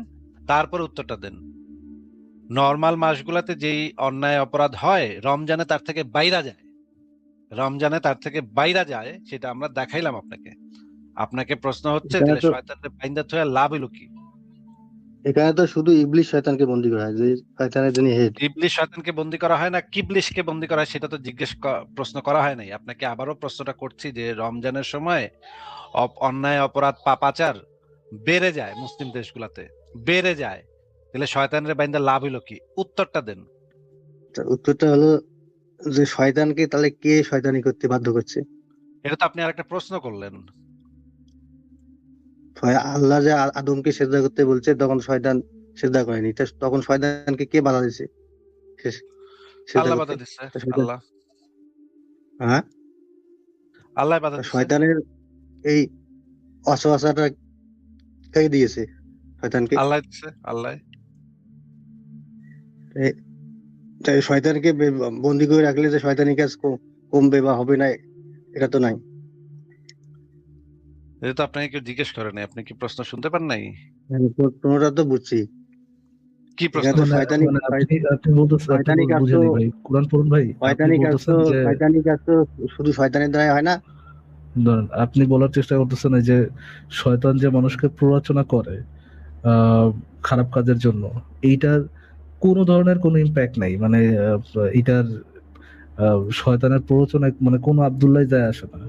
তারপরে উত্তরটা দেন। নর্মাল মাসগুলাতে যেই অন্যায় অপরাধ হয় রমজানে তার থেকে বাইরা যায়। রমজানে তার থেকে বাইরা যায়, সেটা আমরা দেখাইলাম আপনাকে। আপনাকে প্রশ্ন হচ্ছে এখানে তাহলে তো শয়তানের বাইন্দা থয়া লাভ হইলো কি? এখানে তো শুধু ইবলিশ শয়তানকে বন্দী করা হয়, যে শয়তানের যিনি হেড। ইবলিশ শয়তানকে বন্দী করা হয় না, কিবলিশকে বন্দী করা হয়, সেটা তো প্রশ্ন করা হয় নাই আপনাকে। আবারও প্রশ্নটা করছি যে রমজানের সময় অন্যায় অপরাধ পাপাচার বেড়ে যায় মুসলিম দেশগুলাতে, বেড়ে যায়, তাহলে শয়তানের বাইন্দা লাভ হইলো কি? উত্তরটা দেন। উত্তরটা হলো যে শয়তানকে তাহলে কে শয়তানি করতে বাধ্য করছে? এটা তো আপনি আরেকটা প্রশ্ন করলেন। আল্লাহ যে আদমকে সেজদা করতে বলছে, তখন শয়তান সেজদা করেনি, তখন শয়তানকে কে বাধা দিছে সেজদা আল্লাহ করতে? বাধা দিচ্ছে। তা শয়তান, আল্লাহ হ্যাঁ, আল্লাহ বাধা তা দিচ্ছে। শয়তানের এই অসহায়তা কে দিয়েছে শয়তানকে? আল্লাহ দিচ্ছে, আল্লাহ। এ- তাই শয়তানকে বন্দি করে রাখলে যে শয়তানি কাজ কমবে বা হবে না, এটা তো নাই। এটা তো আপনাকে কেউ জিজ্ঞেস করে নাই, আপনি কি প্রশ্ন শুনতে পান নাই? তোমরা তো বুঝছি, কি প্রশ্ন? এখানে তো মানে শয়তানি মানে আপনি বলতেছেন, আপনি শয়তানি কাজ তো বুঝেনি ভাই, কোরআন পড়ুন ভাই। আপনি বলতেছেন যে শয়তানি কাজ তো শুধু শয়তানের দ্বারাই হয় না। ধরেন আপনি বলার চেষ্টা করতেছেন এই যে শয়তান যে মানুষকে প্ররোচনা করে আহ, খারাপ কাজের জন্য, এইটার কোনো ধরনের কোনো ইম্প্যাক্ট নাই, মানে এটার শয়তানের প্ররোচনায় মানে কোনো আব্দুল্লাহ যায় আসে না।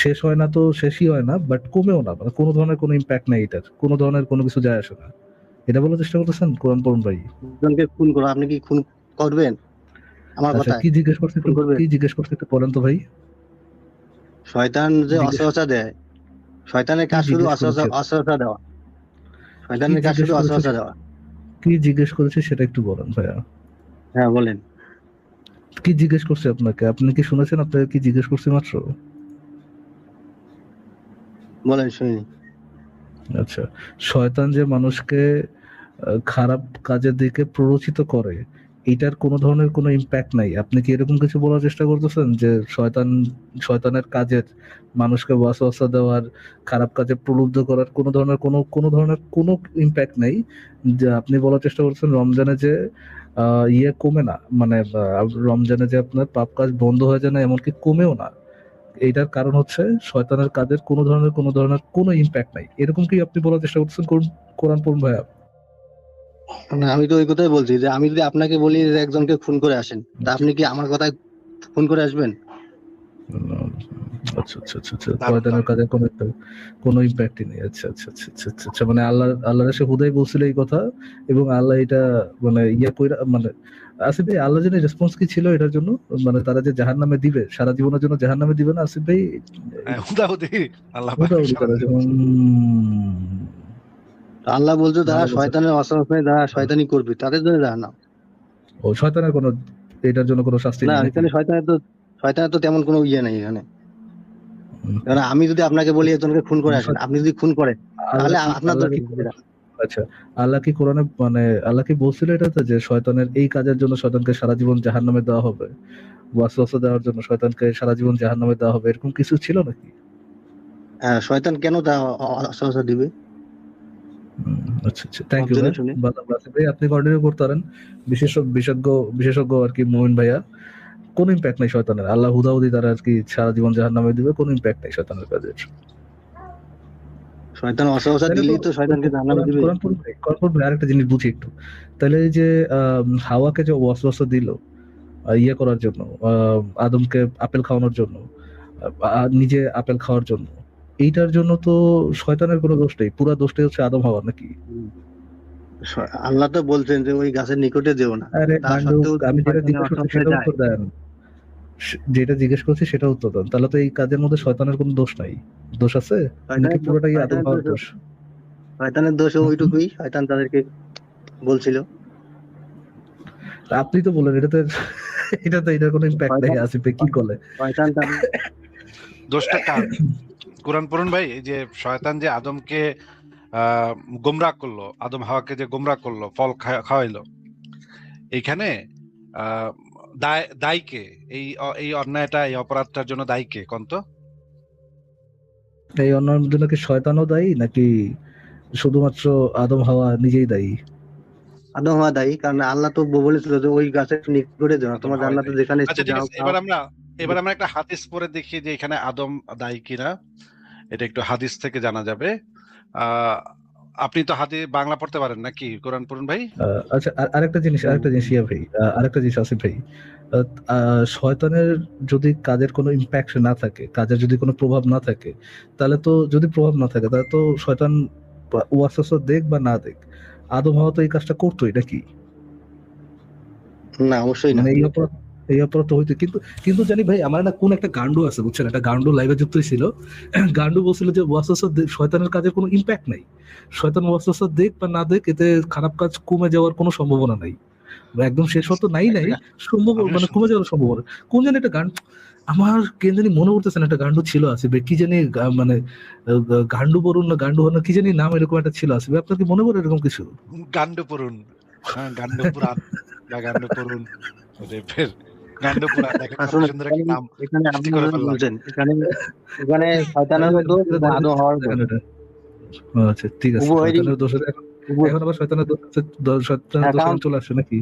শেষ হয় না তো শেষই হয় না, বাট কমেও না, মানে কোনো ধরনের কোনো ইম্প্যাক্ট নেই, এটার কোনো ধরনের কোনো কিছু যায় আসে না, এটা বলার চেষ্টা করতেছেন কোরআন পড়ুন ভাই। একজনকে খুন করো, আপনি কি খুন করবেন? আমার আচ্ছা, কথায় কি জিজ্ঞেস করতে খুন একটু, করবেন? কি জিজ্ঞেস করতে একটু বলেন তো ভাই। শয়তান যে জিজ্ঞেস, অসহসা দেয়, শয়তানের কি কাজ শুধু জিজ্ঞেস অসহসা করেছে, অসহসা দেওয়া, কি শয়তানের কাজ জিজ্ঞেস শুধু করেছে, অসহসা দেওয়া। কি জিজ্ঞেস করেছে সেটা একটু বলেন ভাইয়া। হ্যাঁ বলেন, কি জিজ্ঞেস করছে আপনাকে, আপনি কি শুনেছেন আপনাকে কি জিজ্ঞেস করছে মাত্র? বলেন শুনি। আচ্ছা, শয়তান যে মানুষকে খারাপ কাজের দিকে প্ররোচিত করে, এটার কোনো ধরনের কোনো ইম্প্যাক্ট নাই, আপনি কি এরকম কিছু বলার চেষ্টা করতেছেন যে শয়তানের কাজের, মানুষকে ওয়াসওয়াসা দেওয়ার, খারাপ কাজে প্রলুব্ধ করার কোনো ধরনের কোনো ইম্প্যাক্ট নেই? যে আপনি বলার চেষ্টা করছেন রমজানে যে ইয়ে কমে না, মানে রমজানে যে আপনার পাপ কাজ বন্ধ হয়ে যায় না, এমনকি কমেও না, এইটার কারণ হচ্ছে শয়তানের কাজের কোনো ধরনের কোনো ইম্প্যাক্ট নাই, এরকম কি আপনি বলার চেষ্টা করতেছেন কোরআন পড়ুন ভাইয়া? না, আমি তো ওই কথাই বলছি যে আমি যদি আপনাকে বলি যে একজনকে খুন করে আসেন, তা আপনি কি আমার কথায় খুন করে আসবেন? উম, আচ্ছা আচ্ছা আচ্ছা আচ্ছা, দারুণ, শয়তানের দারুণ। কাজে কোনো ইম্প্যাক্টই নেই। আচ্ছা আচ্ছা আচ্ছা আচ্ছা আচ্ছা আচ্ছা, মানে আল্লাহ এসে হুদাই বলছিল এই কথা, এবং আল্লাহ এটা মানে ইয়া কইরা, মানে আসিফ ভাই, আল্লাহ জানে রেসপন্স কি ছিল এটার জন্য, মানে তারা যে জাহান্নামে দিবে, সারা জীবনের জন্য জাহান্নামে দিবে না আসিফ ভাই, হ্যাঁ, হুদাহুদি আল্লাহ পাক মোটামুটি সারা তারা জীবন। তো আল্লাহ বলছে যারা ভালো কথা। শয়তানের অসহসায় যারা শয়তানি করবে তাদের জন্য জাহান্নাম। ও শয়তানের কোনো, এটার জন্য কোনো শাস্তি না, নেই নাকি? এখানে শয়তানের তো তেমন কোনো ইয়ে নেই এখানে। হুম। কারণ আমি যদি আপনাকে বলি একজনকে খুন করে আসেন, আপনি যদি খুন করেন, তাহলে আপনার আল্লাহ দোষ কি কি সেটা? আচ্ছা, আল্লাহ কি কোরআনে, মানে আল্লাহ কি বলছিল এটাতে যে শয়তানের এই কাজের জন্য শয়তানকে সারা জীবন জাহান্নামে দেওয়া হবে, ওয়াসওয়াসা দেওয়ার জন্য শয়তানকে সারা জীবন জাহান্নামে দেওয়া হবে, এরকম কিছু ছিল নাকি? হ্যাঁ, শয়তান কেন তা অসহসা দিবে আচ্ছা আচ্ছা, থ্যাংক সব ইউ জেনে ভাই। শুনে? বাসিফ ভাই আপনি কন্টিনিউ করতে পারেন। বিশেষজ্ঞ আর কি মুমিন ভাইয়া, কোনো ইম্প্যাক্ট নাই শয়তানের, আল্লাহ হুদাহুদি তারা আর কি সারা জীবন জাহান্নামে দিবে, কোনো ইম্প্যাক্ট নাই শয়তানের কাজের। শয়তান অসহসা তাহলে তো দিলেই তো শয়তানকে জাহান্নামে দিবে। কোরআন পড়লে আরেকটা জিনিস বুঝি একটু, তাহলে এই যে হাওয়াকে যে ওয়াসওয়াসা দিল ইয়ে করার জন্য, আদমকে আপেল খাওয়ানোর জন্য, নিজে আপেল খাওয়ার জন্য, এইটার জন্য তো শয়তানের কোনো দোষ নেই, পুরা দোষটাই হচ্ছে আদম হাওয়ার নাকি? হুম। আল্লাহ তো বলছেন যে ওই গাছের নিকটে যেও না, আরে তা গান্ডু, সত্ত্বেও আমি যেটা শয়তানের জিজ্ঞেস করছি অসহসায় সেটা যায়। উত্তর দেন, যেটা জিজ্ঞেস করছি সেটা উত্তর দেন, তাহলে তো এই কাজের মধ্যে শয়তানের কোনো দোষ নাই, দোষ আছে নাকি শয়তানের দোষ পুরোটাই আদম শয়তানের হাওয়ার দোষ দোষ? শয়তানের দোষ হুম? ওইটুকুই, শয়তান তাদেরকে বলছিল। আপনি তো বললেন এটাতে এটার কোনো ইম্প্যাক্ট নেই, শয়তান আসিফ ভাই কি করলে? শয়তান তাদের দোষটা কার? কোরআন পড়ুন ভাই। এই যে শয়তান যে আদমকে আহ গোমরাহ করলো, আদম হাওয়াকে যে গোমরাহ করলো, ফল খাওয়াইলো, এইখানে আহ দায়ী কে? এই অন্যায়টা, এই অপরাধটার জন্য দায়ী কে কোন তো? এই অন্যায়ের জন্য কি শয়তানও দায়ী নাকি শুধুমাত্র আদম হাওয়া নিজেই দায়ী? আদম হওয়া দায়ী, কারণ আল্লাহ তো বলেছিল যে ওই গাছের নিকটে যেও না, আদম তোমার হাওয়াই জান্নাতে দায়ী। যেখানে আচ্ছা ইচ্ছে ঠিক যাও আছে, খাও। এবার আমরা একটা হাদিস পড়ে দেখি যে এখানে আদম দায়ী কিনা। এটা একটু হাদিস থেকে জানা যাবে। আহ আপনি তো বাংলা পড়তে পারেন নাকি? কোরআন পড়ুন ভাই। আচ্ছা, আরেকটা জিনিস ইয়া ভাই, আরেকটা জিনিস আসিফ ভাই, শয়তানের যদি কাজের কোনো ইম্প্যাক্ট না থাকে, কাজের যদি কোনো প্রভাব না থাকে, তাহলে তো, যদি প্রভাব না থাকে তাহলে তো শয়তান ওয়াসওয়াসা দেখ বা না দেখ, আদম হাওয়া তো এই কাজটা করতোই নাকি? না, অবশ্যই না। মানে এই অপরাধ তো হইতো, কিন্তু কিন্তু জানি ভাই, আমার না কোন একটা গান্ডু আছে বুঝছেন, একটা গান্ডু লাইভে যুক্ত ছিল, গান্ডু বলছিল যে ওয়াসওয়াসা শয়তানের কাজের কোনো ইম্প্যাক্ট নাই, শয়তান ওয়াসওয়াসা দেখ বা না দেখ, এতে খারাপ কাজ কমে যাওয়ার কোনো সম্ভাবনা নাই, একদম শেষ হতো নাই, সম্ভব আমিও মানে কমে যাওয়ার সম্ভাবনা। কোন জানি একটা গান, আমার কেন জানি মনে করতেছে না, একটা গান্ডু ছিল আছে কি জানি, মানে গান্ডু বরুণ না গান্ডু হন না কি জানি নাম, এরকম একটা ছিল আছে, আপনার কি মনে পড়ে এরকম কিছু? গান্ডু পড়ুন। হ্যাঁ, গান্ডু পুরাণ বা গান্ডু পড়ুন। ওরে ফের গান্ডু পুরাণ, দেখেন কত আসলে সুন্দর একটা নাম এখানে সৃষ্টি আপনি করে যেটা ফেললাম। বলছেন, এখানে শয়তানেরও দোষ এবং আদম হওয়ার দোষ, আচ্ছা ঠিক আছে, উভয়েরই শয়তানের দোষ এখন, উভয়। এখন আবার শয়তানের দোষ শয়তানের হ্যাঁ, দোষ কারণ এখন চলে আসছে নাকি?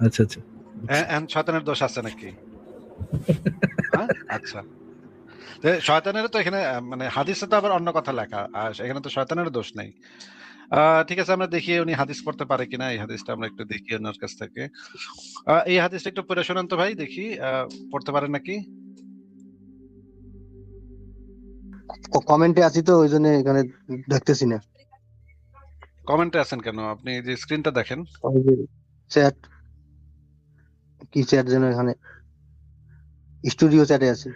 আচ্ছা আচ্ছা, শয়তানের দোষ আছে নাকি? হ্যাঁ, আচ্ছা। শয়তানের তো এখানে মানে হাদিসে তো আবার অন্য কথা লেখা, আর এখানে তো শয়তানের দোষ নেই। ঠিক আছে, আমরা দেখি উনি হাদিস পড়তে পারে কিনা। এই হাদিসটা আমরা একটু দেখি ওনার কাছ থেকে। এই হাদিসটা একটু পড়ে শোনান তো ভাই, দেখি পড়তে পারেন নাকি। কমেন্টে আছি তো, ওই জন্য এখানে দেখতেছি না। কমেন্টে আছেন কেন? আপনি যে স্ক্রিনটা দেখেন। ওই যে চ্যাট, কি চ্যাট যেন, এখানে স্টুডিও চ্যাটে আছি।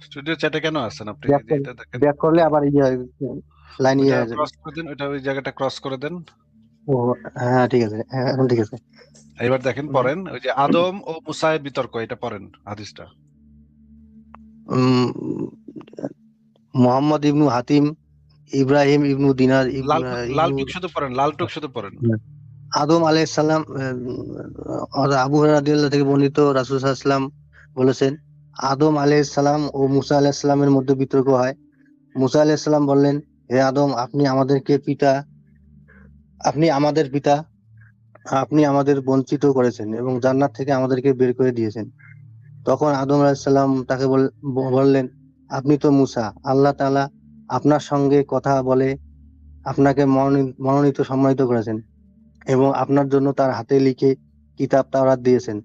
স্টুডিও চ্যাটে কেন আছেন আপনি? এটা দেখেন, ব্যাক করলে আবার লাইন ওইটা হয়ে যাবে। ক্রস করে দেন, ওই জায়গাটা ক্রস করে দেন। ও হ্যাঁ, ঠিক আছে, হ্যাঁ এখন ঠিক আছে। এবার দেখেন, পড়েন ওই যে আদম ও মুসায়ের বিতর্ক, এটা পড়েন হাদিসটা। উম, মোহাম্মদ ইবনু হাতিম, ইব্রাহিম ইবনু দিনার লালটুক শুধু পড়েন, লালটুক শুধু পড়েন। আদম আলাইহিস সালাম, আবু হুরায়রা রাদিয়াল্লাহু থেকে বর্ণিত, রাসূল সাল্লাল্লাহু আলাইহি ওয়াসাল্লাম বলেছেন, আদম আলাইহিস সালাম ও মুসা আলাইহিস সালামের মধ্যে বিতর্ক হয়। মুসা আলাইহিস সালাম বললেন, হে আদম, আপনি আমাদের পিতা, আপনি আমাদের বঞ্চিত করেছেন এবং জান্নাত থেকে আমাদেরকে বের করে দিয়েছেন। তখন আদম আলাইহিস সালাম তাকে বললেন, আপনি তো মুসা, আল্লাহ তাআলা আপনার সঙ্গে কথা বলে আপনাকে মনোনীত সম্মানিত করেছেন এবং আপনার জন্য তার হাতে লিখে কিতাব তাওরাত দিয়েছেন।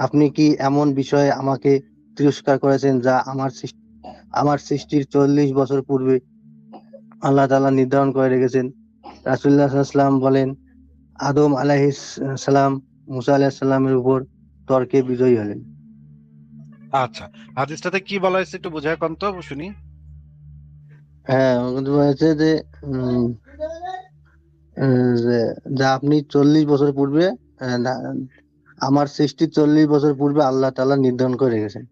আপনি কি এমন বিষয়ে আমাকে তিরস্কার করেছেন যা আমার সৃষ্টির 40 বছর পূর্বে আল্লাহ তাআলা নির্ধারণ করে রেখেছেন? রাসূলুল্লাহ সাল্লাল্লাহু আলাইহি ওয়াসাল্লাম বলেন, আদম আলাইহিস সালাম মুসা আলাইহিস সালামের উপর তর্কে বিজয়ী হলেন। আচ্ছা, হাদিসটাতে কি বলা হয়েছে একটু বুঝায় কোন তো শুনি। হ্যাঁ, কিন্তু বলেছে যে যে যা আপনি 40 বছর পূর্বে, আমার সৃষ্টির 40 বছর পূর্বে আল্লাহ তাআলা নির্ধারণ করে রেখেছেন।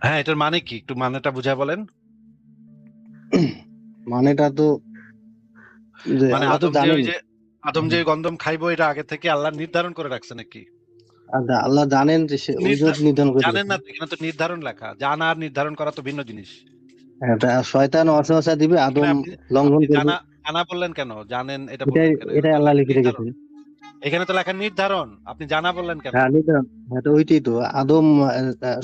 হ্যাঁ, এটার মানে কি একটু মানেটা বুঝায় বলেন। মানেটা তো যে মানে আল্লাহ তো জানেন, আদম যে গন্ধম খাইবো, এটা আগে থেকে আল্লাহ নির্ধারণ করে রাখছে নাকি? আল্লাহ জানেন যে সে ওই জন্য নির্ধারণ করে জানেন না রেখেছেন। তো, এখানে তো নির্ধারণ লেখা, জানা আর নির্ধারণ করা তো ভিন্ন জিনিস। হ্যাঁ, তা শয়তান ওয়াসওয়াসা দিবে, এখানে আদম আপনি লঙ্ঘন করবে, জানা বললেন কেন? জানেন এটা এটাই বললেন কেন? এখানে এটাই তো আল্লাহ লেখা লিখে নির্ধারণ। রেখেছেন। এখানে তো লেখা নির্ধারণ, আপনি জানা বললেন কেন? হ্যাঁ, নির্ধারণ, হ্যাঁ তো ওইটাই তো আদম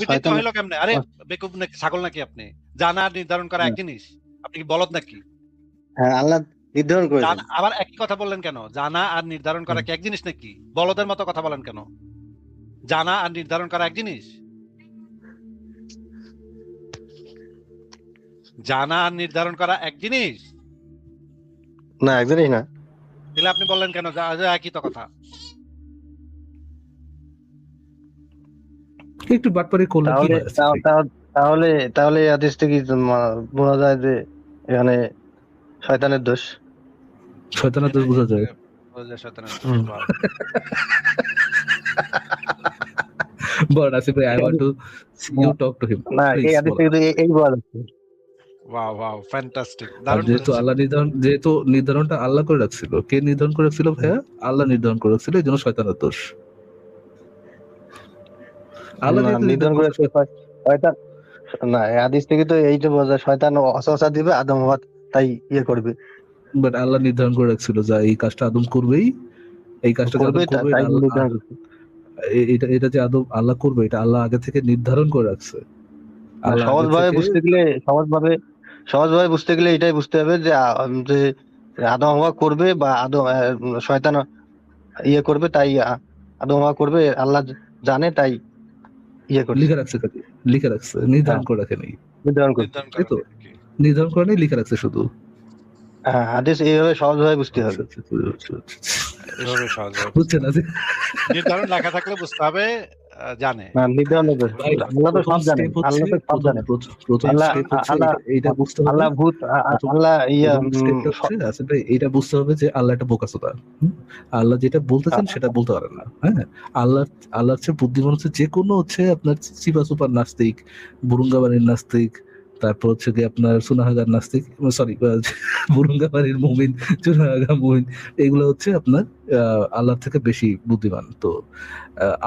ওইটাই তো শয়তান। হইলো কেমনে? আরে বেকুব নাকি, ছাগল নাকি আপনি? জানা আর নির্ধারণ করা এক জিনিস। আপনি কি বলদ নাকি? হ্যাঁ, আল্লাহ নির্ধারণ করেছেন। আবার একই কথা বললেন কেন? জানা আর নির্ধারণ করা কি এক জিনিস নাকি? বলদের মতো কথা বলেন কেন? জানা আর নির্ধারণ করা এক জিনিস? জানা আর নির্ধারণ করা এক জিনিস? না, একদমই না। তাহলে আপনি বললেন কেন একই তো কথা? একটু বাটপারি করলে কি তাহলে হয় আসিফ ভাই? তাহলে তাহলে এই হাদিস থেকে বোঝা যায় যে এখানে শয়তানের দোষ। শয়তানের দোষ বোঝা যায়। শয়তানের দোষ, হুম। বাহ। বল আসিফ ভাই, I want to see you talk to him, না, এই প্লিজ হাদিস বল। থেকে তো এই বোঝা যাচ্ছে। ওয়াও ওয়াও, ফ্যান্টাস্টিক, আর দারুণ যেহেতু বলেছেন। যেহেতু নির্ধারণটা আল্লাহ করে রাখছিল, কে নির্ধারণ করে রাখছিল ভাইয়া? আল্লাহ নির্ধারণ করে রাখছিল, এই জন্য শয়তানের দোষ। আল্লাহ না, যেহেতু নির্ধারণ করে শয়তান, না এই হাদিস থেকে তো এইটা বোঝা যায়, শয়তান ওয়াসওয়াসা দিবে, আদম হওয়া তাই করবে, বাট আল্লাহ নির্ধারণ করে রাখছিল যে এই কাজটা আদম করবেই, এই কাজটা যে আদম করবে, তাই এটা আল্লাহ, নির্ধারণ করছে। এটা যে আদম আল্লাহ করবে, এটা আল্লাহ আগে থেকে নির্ধারণ করে রাখছে। আল্লাহ আগে সহজভাবে থেকে, বুঝতে গেলে, সহজভাবে বুঝতে গেলে এটাই বুঝতে হবে যে যে আদম হাওয়া করবে বা শয়তান ইয়ে করবে, তাই আদম হাওয়া করবে, আল্লাহ জানে তাই ইয়ে করছে। লিখে রাখছে কাজে, লিখে রাখছে, নির্ধারণ হ্যাঁ, করে রাখে নাই, নির্ধারণ করছে। নির্ধারণ তাই করেন তো? নাকি? নির্ধারণ করে নাই, লিখে রাখছে শুধু। হ্যাঁ, হাদিস এইভাবে সহজভাবে বুঝতে আচ্ছা হবে। আচ্ছা আচ্ছা, আচ্ছা। এভাবে সহজভাবে বুঝতে বুঝছেন না হবে। যে নির্ধারণ লেখা থাকলে বুঝতে হবে, জানে। না, নির্ধারণ হবে। ভাই, আল্লাহ তো প্রথম সব জানেন, স্টেপ হচ্ছে, আল্লাহ তো সব প্রথম জানেন। প্রথম আল্লাহ স্টেপ হচ্ছে আল্লাহ এইটা বুঝতে হবে। আল্লাহ ভূত প্রথম আল্লাহ ইয়া প্রথম স্টেপটা হচ্ছে আসলে ভাই, এটা বুঝতে হবে যে আল্লাহ একটা বোকাচোদা। আল্লাহ যেটা বলতেছেন সেটা বলতে পারেন না। হ্যাঁ, আল্লাহ আল্লাহর চেয়ে বুদ্ধিমান হচ্ছে যে কোনো হচ্ছে আপনার চিপা সুপার নাস্তিক, বুরুঙ্গাবাড়ির নাস্তিক, তারপর হচ্ছে কি আপনার সুনাহাগার নাস্তিক, সরি বুরুঙ্গাবাড়ির মুমিন, চুনাহাগা মুমিন, এগুলো হচ্ছে আপনার আল্লাহর থেকে বেশি বুদ্ধিমান। তো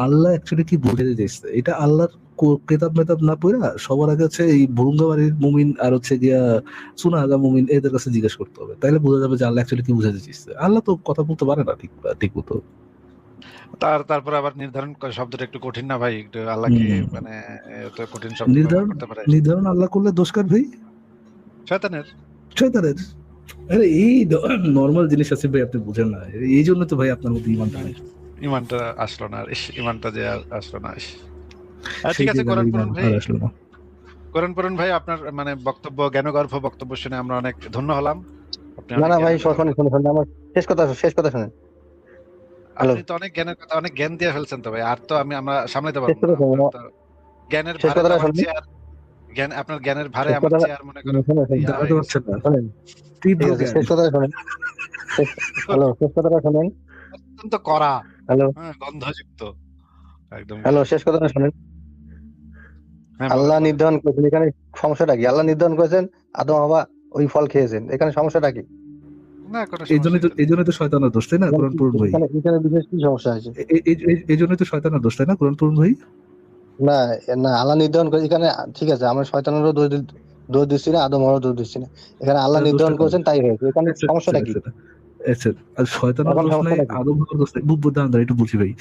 আল্লাহ অ্যাকচুয়ালি কি বুঝাতে চাইছে, এটা আল্লাহর কেতাব মেতাব না পড়া সবার আগে হচ্ছে এই বুরুঙ্গাবাড়ির মুমিন আর হচ্ছে গিয়া সুনাহাগা মুমিন এদের কাছে জিজ্ঞেস করতে হবে, তাইলে বোঝা যাবে যে আল্লাহ অ্যাকচুয়ালি কি বুঝাতে চাইছে। আল্লাহ তো কথা বলতে পারে না ঠিক মতো। তারপরে আবার নির্ধারণ শব্দটা একটু কঠিন না ভাই? একটু আল্লাহকে মানে এত কঠিন শব্দ ব্যবহার নির্ধারণ করতে পারে? নির্ধারণ আল্লাহ করলে দোষ কার ভাই? শয়তানের। শয়তানের। আরে এই নর্মাল জিনিস আছে ভাই, আপনি বুঝেন না, এই জন্য তো ভাই আপনার মধ্যে ইমানটা নেই। ইমানটা আসলো না, ইমানটা যে আসলো না। ঠিক সেই আছে, যে কোরআন ইমান পড়ুন ভাই। আর আসলো না। কোরআন পড়ুন ভাই। আপনার মানে বক্তব্য, জ্ঞানগর্ভ বক্তব্য শুনে আমরা অনেক ধন্য হলাম। আপনি না অনেক না ভাই, জ্ঞানের কথা শোনেন, আমার শেষ কথা শোনেন। হ্যালো, আপনি তো অনেক জ্ঞানের কথা, অনেক জ্ঞান দিয়ে ফেলছেন তো ভাই। আর তো আমরা সামলাতে শেষ পারবো না। কথা শোনেন, আপনার তো জ্ঞানের শেষ ভারে তো কথাটা আমার শোনেন, চেয়ার, আপনার জ্ঞানের ভারে শেষ আমার কথাটা চেয়ার মনে করেন শোনেন, ইয়া দাঁড়াতে হয়ে গেছে। পারছেন না, শোনেন, তীব্র ঠিক আছে, জ্ঞান। শেষ কথাটা শোনেন। হ্যালো, শেষ কথাটা শোনেন। অত্যন্ত কড়া, হ্যালো গন্ধযুক্ত একদম। হ্যালো শেষ কথাটা শোনেন। হ্যাঁ, আল্লাহ বলেন। নির্ধারণ করেছেন, এখানে সমস্যাটা কি? আল্লাহ নির্ধারণ করেছেন আদম হাওয়া ওই ফল খেয়েছেন, এখানে সমস্যাটা কি? না, কোনো এই জন্যই সমস্যাই তো তো নেই। এই জন্যই তো শয়তানের দোষ, তাই না? কোরআন পড়ুন ভাই। এখানে বিশেষ কি সমস্যা আছে? এই জন্যই তো শয়তানের দোষ, তাই না? কোরআন পড়ুন ভাই। না না, আল্লাহ নির্ধারণ করে এখানে, ঠিক আছে, আমরা শয়তানেরও দোষ দিচ্ছি না, আদম হাওয়ারও দোষ দিচ্ছি না, এখানে আল্লাহ তাহলে দোষটা নির্ধারণ কার? করেছেন তাই হয়েছে, এখানে আচ্ছা আচ্ছা সমস্যাটা কি? আচ্ছা আচ্ছা, আর শয়তানের এখন দোষ নাই, সমস্যাটা কি? আদম হাওয়ার দোষ নাই, দাঁড়ান একটু বুঝি ভাই।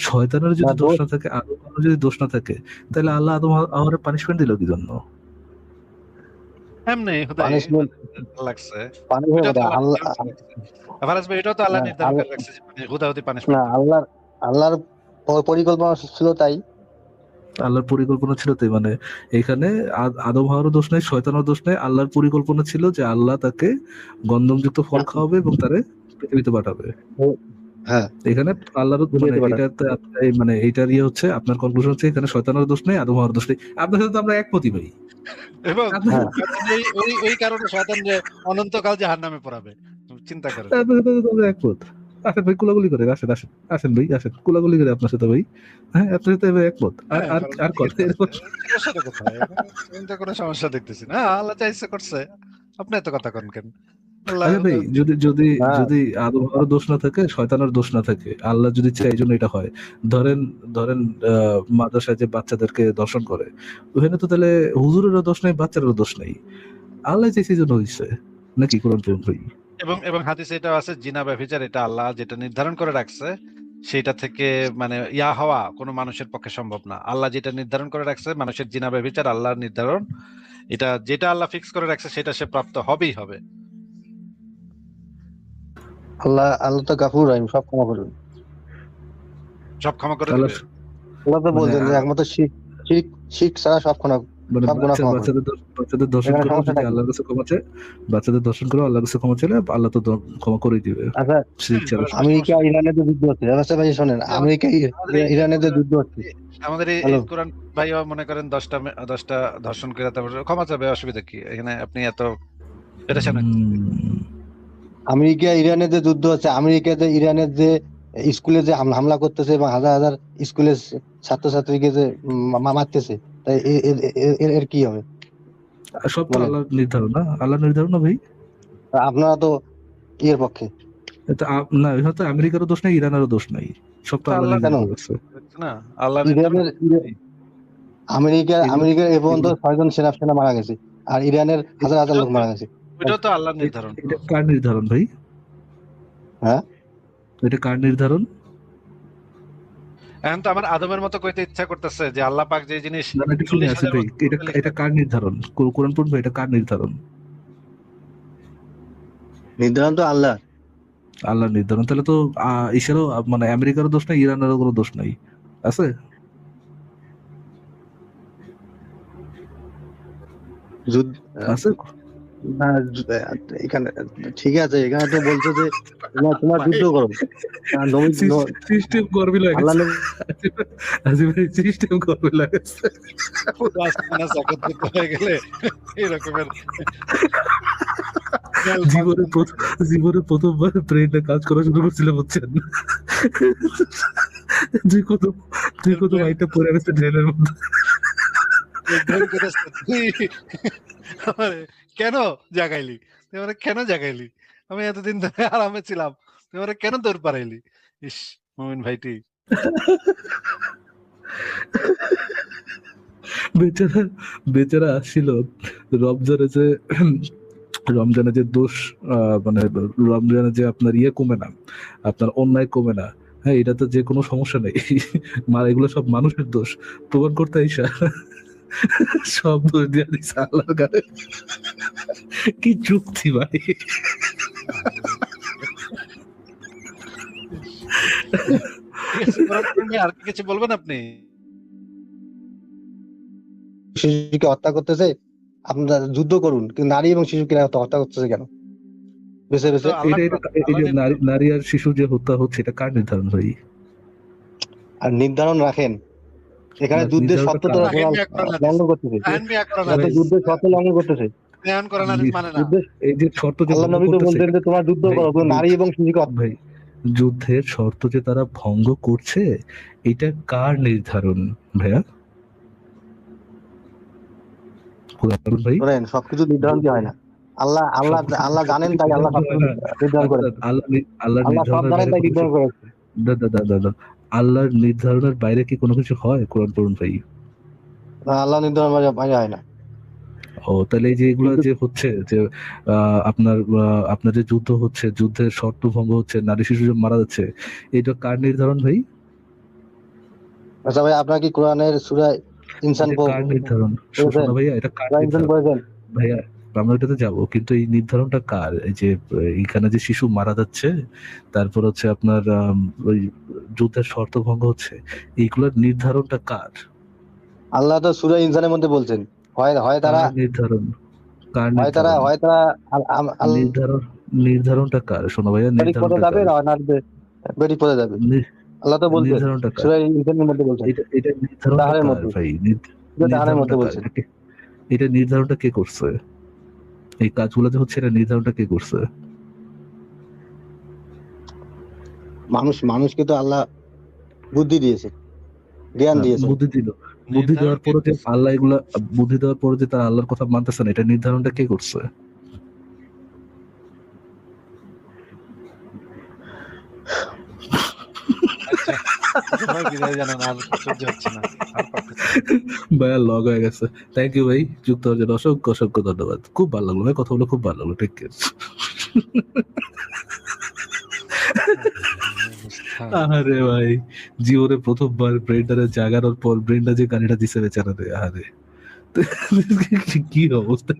শয়তানের না যদি দোষ দোষ, না থাকে, আদম হাওয়ার যদি দোষ না থাকে, তাহলে আল্লাহ আদম হাওয়ার পানিশমেন্ট দিল কি জন্য? এমনি হুদাই পানিশমেন্ট লাগছে। পানি এটাও তো আল্লাহ আল্লাহ, নির্ধারণ করে রাখছে। ফারাজ ভাই, এটাও তো আল্লাহ নির্ধারণ করে রাখছে যে মানে হুদাহুদি না পানিশমেন্ট দিবে। আল্লাহর পরিকল্পনা ছিল তাই। আল্লাহর পরিকল্পনা ছিল তাই, মানে এখানে আদম হাওয়ারও দোষ নেই, শয়তানের দোষ নেই, আল্লাহর পরিকল্পনা ছিল যে আল্লাহ তাকে গন্ধমযুক্ত ফল খাওয়াবে এবং তারে পৃথিবীতে পাঠাবে। হ্যাঁ, এখানে আল্লাহর মানে পৃথিবীতে পাঠাবে। এটাতে মানে এইটার ইয়ে হচ্ছে, আপনার কনক্লুশন হচ্ছে এখানে শয়তানের দোষ নেই, আদম হাওয়ার দোষ নেই। আপনার সাথে তো আমরা একমতই ভাই। এবং হ্যাঁ, ওই কারণে শয়তান যে অনন্তকাল জাহান্নামে পড়াবে। চিন্তা করেন। আপনার সাথে তো আমরা একমত। আসেন ভাই, কোলাগুলি করে আসেন, আসেন আসেন ভাই, আসেন কোলাগুলি করে আপনার সাথে ভাই। হ্যাঁ, আপনার সাথে এবার একমত। আর হ্যাঁ, আর আর কথা এরপর সমস্যা তো কোথায়? আমি তো কোনো সমস্যা দেখতেছি না। আল্লাহ যা ইচ্ছা করছে। আপনি এত কথা কন কেন? আল্লাহ আরে ভাই, যদি যদি হ্যাঁ, যদি আদম হাওয়ার দোষ না থাকে, শয়তানের দোষ না থাকে, আল্লাহ যদি চায় এই জন্য এটা হয়। ধরেন ধরেন মাদ্রাসায় যে বাচ্চাদেরকে দর্শন করে, ওখানে তো তাহলে হুজুরেরও দোষ নেই, বাচ্চারও দোষ নেই, আল্লাহ চাইছে এই জন্য হয়েছে নাকি? কোরআন পড়ুন ভাই। এবং হাদিসে এটাও আছে, জিনা ব্যভিচার এটা আল্লাহ যেটা নির্ধারণ করে রাখছে সেটা থেকে মানে ইয়া হওয়া কোনো মানুষের পক্ষে সম্ভব না। আল্লাহ যেটা নির্ধারণ করে রাখছে, মানুষের জিনা ব্যভিচার আল্লাহর নির্ধারণ, এটা যেটা আল্লাহ ফিক্স করে রাখছে সেটা সে প্রাপ্ত হবেই হবে। আল্লাহ তো গাফুর রহিম, সব ক্ষমা করবেন। সব ক্ষমা করে আল্লাহ দিবে। আল্লাহ তো মানে বলছেন যে একমাত্র শিরক ছাড়া সব গুনাহ মানে ক্ষমা করবেন। বাচ্চাদের দর্শন এখানে করেও যদি সমস্যাটা কি? আল্লাহর কাছে ক্ষমা চায়, বাচ্চাদের দর্শন করে আল্লাহর কাছে ক্ষমা চাইলে আল্লাহ তো ক্ষমা করেই দিবে। আচ্ছা, শিরক ছাড়া। আমেরিকা ইরানের যে যুদ্ধ হচ্ছে, আচ্ছা ভাই শোনেন, আমেরিকা ইরানের যে যুদ্ধ হচ্ছে, আমাদের এই হ্যালো, কোরআন ভাইও মনে করেন 10টা ধর্ষণ করে তারপরে ক্ষমা চাবে, অসুবিধা কি? এখানে আপনি এত পেরেশান হচ্ছেন। আমেরিকা ইরানের যে যুদ্ধ হচ্ছে, আমেরিকা যে ইরানের যে স্কুলে যে হামলা করতেছে এবং হাজার হাজার স্কুলের ছাত্রছাত্রীকে যে মারতেছে, তাই এর কি হবে? সব তো বলেন, আল্লাহর নির্ধারণ না, আল্লাহর নির্ধারণ না ভাই। আপনারা তো ইয়ের পক্ষে। এটা না, এখানে তো আমেরিকারও দোষ নাই, ইরানেরও দোষ নাই, সব তো আল্লাহ আল্লাহ নির্ধারণ কেন? করেছে। না, আল্লাহ নির্ধারণ আমেরিকার এ পর্যন্ত 6 জন সেনা মারা গেছে, আর ইরানের হাজার হাজার লোক মারা গেছে। ওইটাও তো আল্লাহ নির্ধারণ। এটা কার নির্ধারণ ভাই? হ্যাঁ, এটা কার নির্ধারণ? এখন তো আমার আদমের মতো কইতে ইচ্ছা করতেছে যে আল্লাহ পাক যে জিনিস না, এটা শুনে আছে ভাই, এটা কার নির্ধারণ? কোরআন পড়ুন ভাই, এটা কার নির্ধারণ? নির্ধারণ তো আল্লাহ। আল্লাহর নির্ধারণ। তাহলে তো ইসেরও মানে আমেরিকারও দোষ নাই, ইরানেরও কোনো দোষ নাই, আছে? যুদ্ধ আছে? না, এখানে ঠিক আছে, এখানে তো বলছো যে তোমার যুদ্ধ করো। সিস্টেম করবি লাগে, আল্লাহ নবী আজিম ভাই সিস্টেম করবি লাগে। পুরো আস্তানা একত্রিত হয়ে গেলে এরকমের জীবনে প্রথমবার ব্রেনটা কাজ করা শুরু করছিল, বুঝছেন? যে কত আইটা পড়ে গেছে ড্রেনের মধ্যে। তুই আমারে কেন জাগাইলি? তুই আমারে কেন জাগাইলি? আমি এতদিন ধরে আরামে ছিলাম, তুই আমারে কেন দৌড় পারাইলি? ইস, মুমিন ভাইটি বেচারা বেচারা আসছিল রমজানে যে দোষ, মানে রমজানে যে আপনার ইয়ে কমে না, আপনার অন্যায় কমে না, হ্যাঁ, এটা তো যে কোনো সমস্যা নেই, এগুলো সব মানুষের দোষ প্রমাণ করতে আইসা সব দোষ দিয়ে দিচ্ছে আল্লাহর গায়ে। কি যুক্তি ভাই! আর কি কিছু বলবেন আপনি? শিশুকে হত্যা করতেছে, আপনারা যুদ্ধ করুন, কিন্তু নারী এবং শিশুকে হত্যা করতেছে কেন বেছে বেছে? এই যে নারী আর শিশু যে হত্যা হচ্ছে, এটা কার নির্ধারণ ভাই? আর নির্ধারণ রাখেন, এখানে যুদ্ধের সত্যতা লঙ্ঘন করতেছে, যুদ্ধের সত্য লঙ্ঘন করতেছে। এই যে শর্ত যে আল্লাহ নবী তো বলতেন যে তোমার যুদ্ধ করো, কিন্তু নারী এবং শিশুকে ভাই, যুদ্ধের শর্ত যে তারা ভঙ্গ করছে, এটা কার নির্ধারণ ভাইয়া? ভাই, সবকিছু নির্ধারণ কি হয় না? আল্লাহ আল্লাহ আল্লাহ জানেন, তাই আল্লাহ সবকিছু নির্ধারণ করেন। আল্লাহ সব জানেন, তাই নির্ধারণ করেছে। আল্লাহর নির্ধারণের বাইরে কি কোনো কিছু হয়? কোরআন পড়ুন ভাই। আল্লাহ নির্ধারণ বাইরে হয় না। ও, তাহলে এই যে এগুলো যে হচ্ছে, যে আপনার যে যুদ্ধ হচ্ছে, যুদ্ধের শর্ত ভঙ্গ হচ্ছে, নারী শিশু যে মারা যাচ্ছে, এটা কার নির্ধারণ ভাই? আচ্ছা ভাই, আপনার কি কোরআনের সূরা ইনসান কার নির্ধারণ? শোনো ভাইয়া, এটা কার নির্ধারণ ভাইয়া? আমরা ওটাতে যাবো, কিন্তু এই নির্ধারণটা কার? এই যে এখানে যে শিশু মারা যাচ্ছে, তারপর হচ্ছে আপনার ওই যুদ্ধের শর্ত ভঙ্গ হচ্ছে, এইগুলোর নির্ধারণটা কার? আল্লাহ তো সূরা ইনসানের মধ্যে বলছেন, হয় তারা নির্ধারণ, কার নির্ধারণটা কার? শোনো ভাইয়া, নির্ধারণটা কার? আল্লাহ তো বলছেন সূরা ইনসানের মধ্যে বলছেন, এটা নির্ধারণটা কার ভাই? নির্ধারণটা কার? এটা নির্ধারণটা কে করছে? এই কাজগুলো যে হচ্ছে, এটা নির্ধারণটা কে করছে? মানুষকে তো আল্লাহ বুদ্ধি দিয়েছে, জ্ঞান দিয়েছে। বুদ্ধি দেওয়ার পরে যে আল্লাহ এগুলা, বুদ্ধি দেওয়ার পরে যে তারা আল্লাহর কথা মানতেছে না, এটা নির্ধারণটা কে করছে? ভাইয়া লগ হয়ে গেছে। থ্যাংক ইউ ভাই, যুক্ত হওয়ার জন্য অসংখ্য অসংখ্য ধন্যবাদ। খুব ভালো লাগলো ভাই, কথা বলে খুব ভালো লাগলো। Take care. আরে ভাই, জীবনে প্রথমবার ব্রেন্ডারে জাগানোর পর ব্রেন্ডা যে গাড়িটা দিছে বেচারা রে, আরে কি অবস্থা!